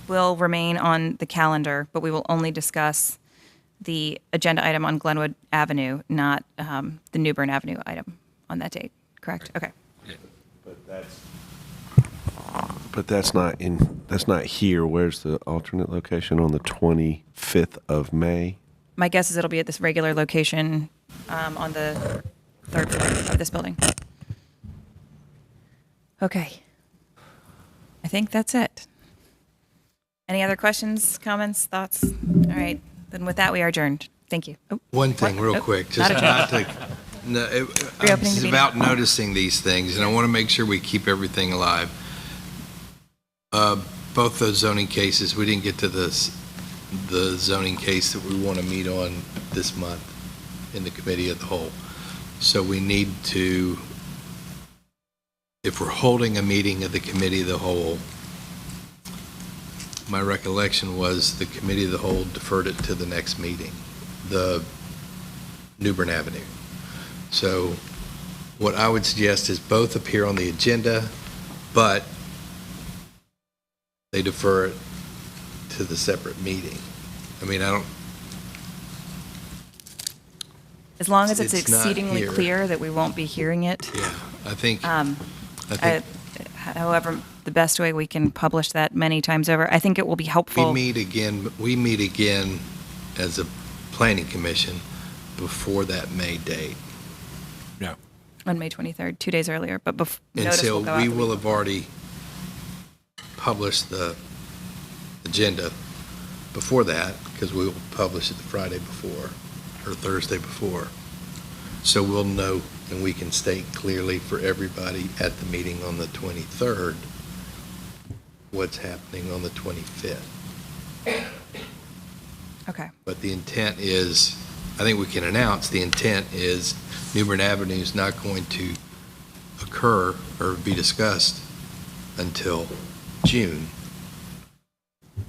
will remain on the calendar, but we will only discuss the agenda item on Glenwood Avenue, not the New Bern Avenue item on that date, correct? Okay. But that's not here. Where's the alternate location on the 25th of May? My guess is it'll be at this regular location on the 3rd floor of this building. Okay. I think that's it. Any other questions, comments, thoughts? All right. Then with that, we are adjourned. Thank you. Oh, One thing what? real Oh, quick, not just adjourned. not to, no, Reopening the it's meeting. about noticing these things, and I want to make sure we keep everything alive. Both those zoning cases, we didn't get to the zoning case that we want to meet on this month in the Committee of the Whole. So we need to, if we're holding a meeting of the Committee of the Whole, my recollection was the Committee of the Whole deferred it to the next meeting, the New Bern Avenue. So what I would suggest is both appear on the agenda, but they defer it to the separate meeting. I mean, I don't, As long as it's It's not exceedingly here. clear that we won't be hearing it. yeah, I think, However, the best way we can publish that many times over, I think it will be helpful. we meet again as a planning commission before that May date. Yeah. On May 23rd, 2 days earlier, but And notice so will go out. we the will week have already published the agenda before that, because we will publish it the Friday before, or Thursday before. So we'll know, and we can state clearly for everybody at the meeting on the 23rd what's happening on the 25th. Okay. But the intent is, I think we can announce, the intent is New Bern Avenue is not going to occur or be discussed until June.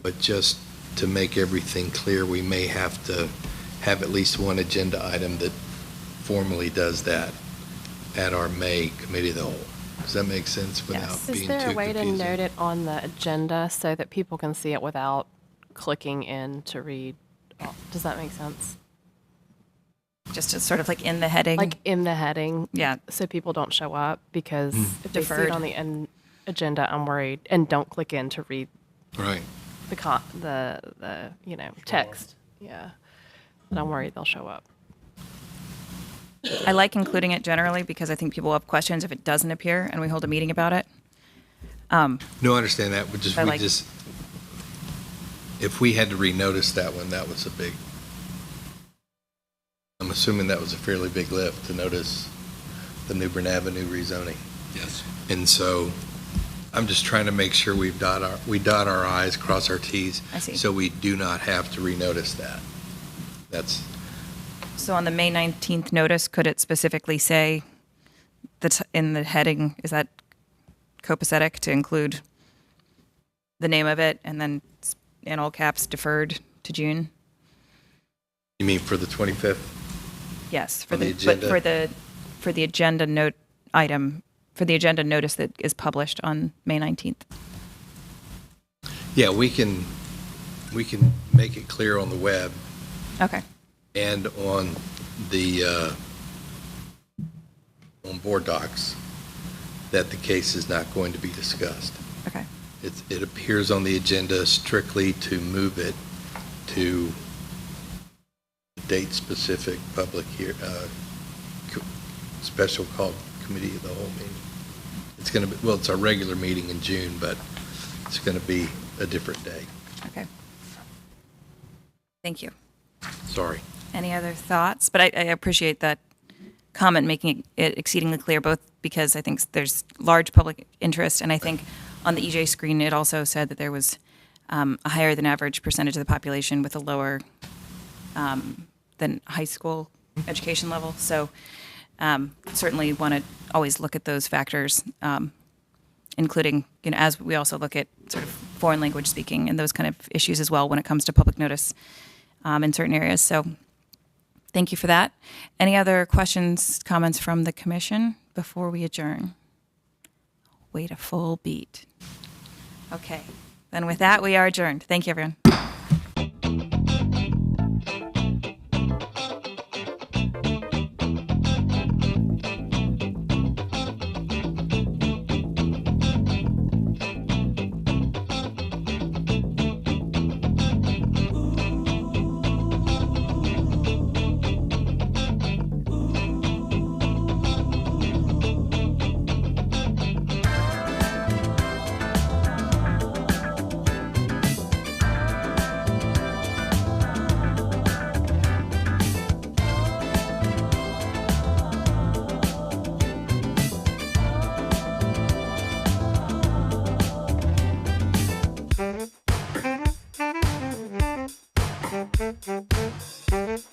But just to make everything clear, we may have to have at least one agenda item that formally does that at our May Committee of the Whole. Does that make sense without Yes. Is being there too a way confusing? to note it on the agenda so that people can see it without clicking in to read? Oh, does that make sense? Just as sort of like in the heading. Like in the heading? Yeah. So people don't show up, because if they see Deferred. it on the agenda, I'm worried, and don't click in to read Right. the text. Yeah. But I'm worried they'll show up. I like including it generally because I think people will have questions if it doesn't appear and we hold a meeting about it. No, I understand that. I like- If we had to renotice that one, that was a big, I'm assuming that was a fairly big lift to notice the New Bern Avenue rezoning. Yes. And so I'm just trying to make sure we dot our i's, cross our t's. I see. So we do not have to renotice that. That's, So on the May 19th notice, could it specifically say that in the heading, is that copacetic to include the name of it and then in all caps deferred to June? you mean for the 25th? Yes, On the but agenda? for the agenda note item, for the agenda notice that is published on May 19th. Yeah, we can make it clear on the web Okay. and on the, on board docs that the case is not going to be discussed. Okay. It appears on the agenda strictly to move it to date-specific public here, special called committee of the whole meeting. It's going to be, well, it's our regular meeting in June, but it's going to be a different day. Okay. Thank you. Sorry. Any other thoughts? But I appreciate that comment, making it exceedingly clear, both because I think there's large public interest, and I think on the EJ screen, it also said that there was a higher than average percentage of the population with a lower than high school education level. So certainly want to always look at those factors, including, as we also look at sort of foreign language speaking and those kind of issues as well when it comes to public notice in certain areas. So thank you for that. Any other questions, comments from the commission before we adjourn? Wait a full beat. Okay. Then with that, we are adjourned. Thank you, everyone.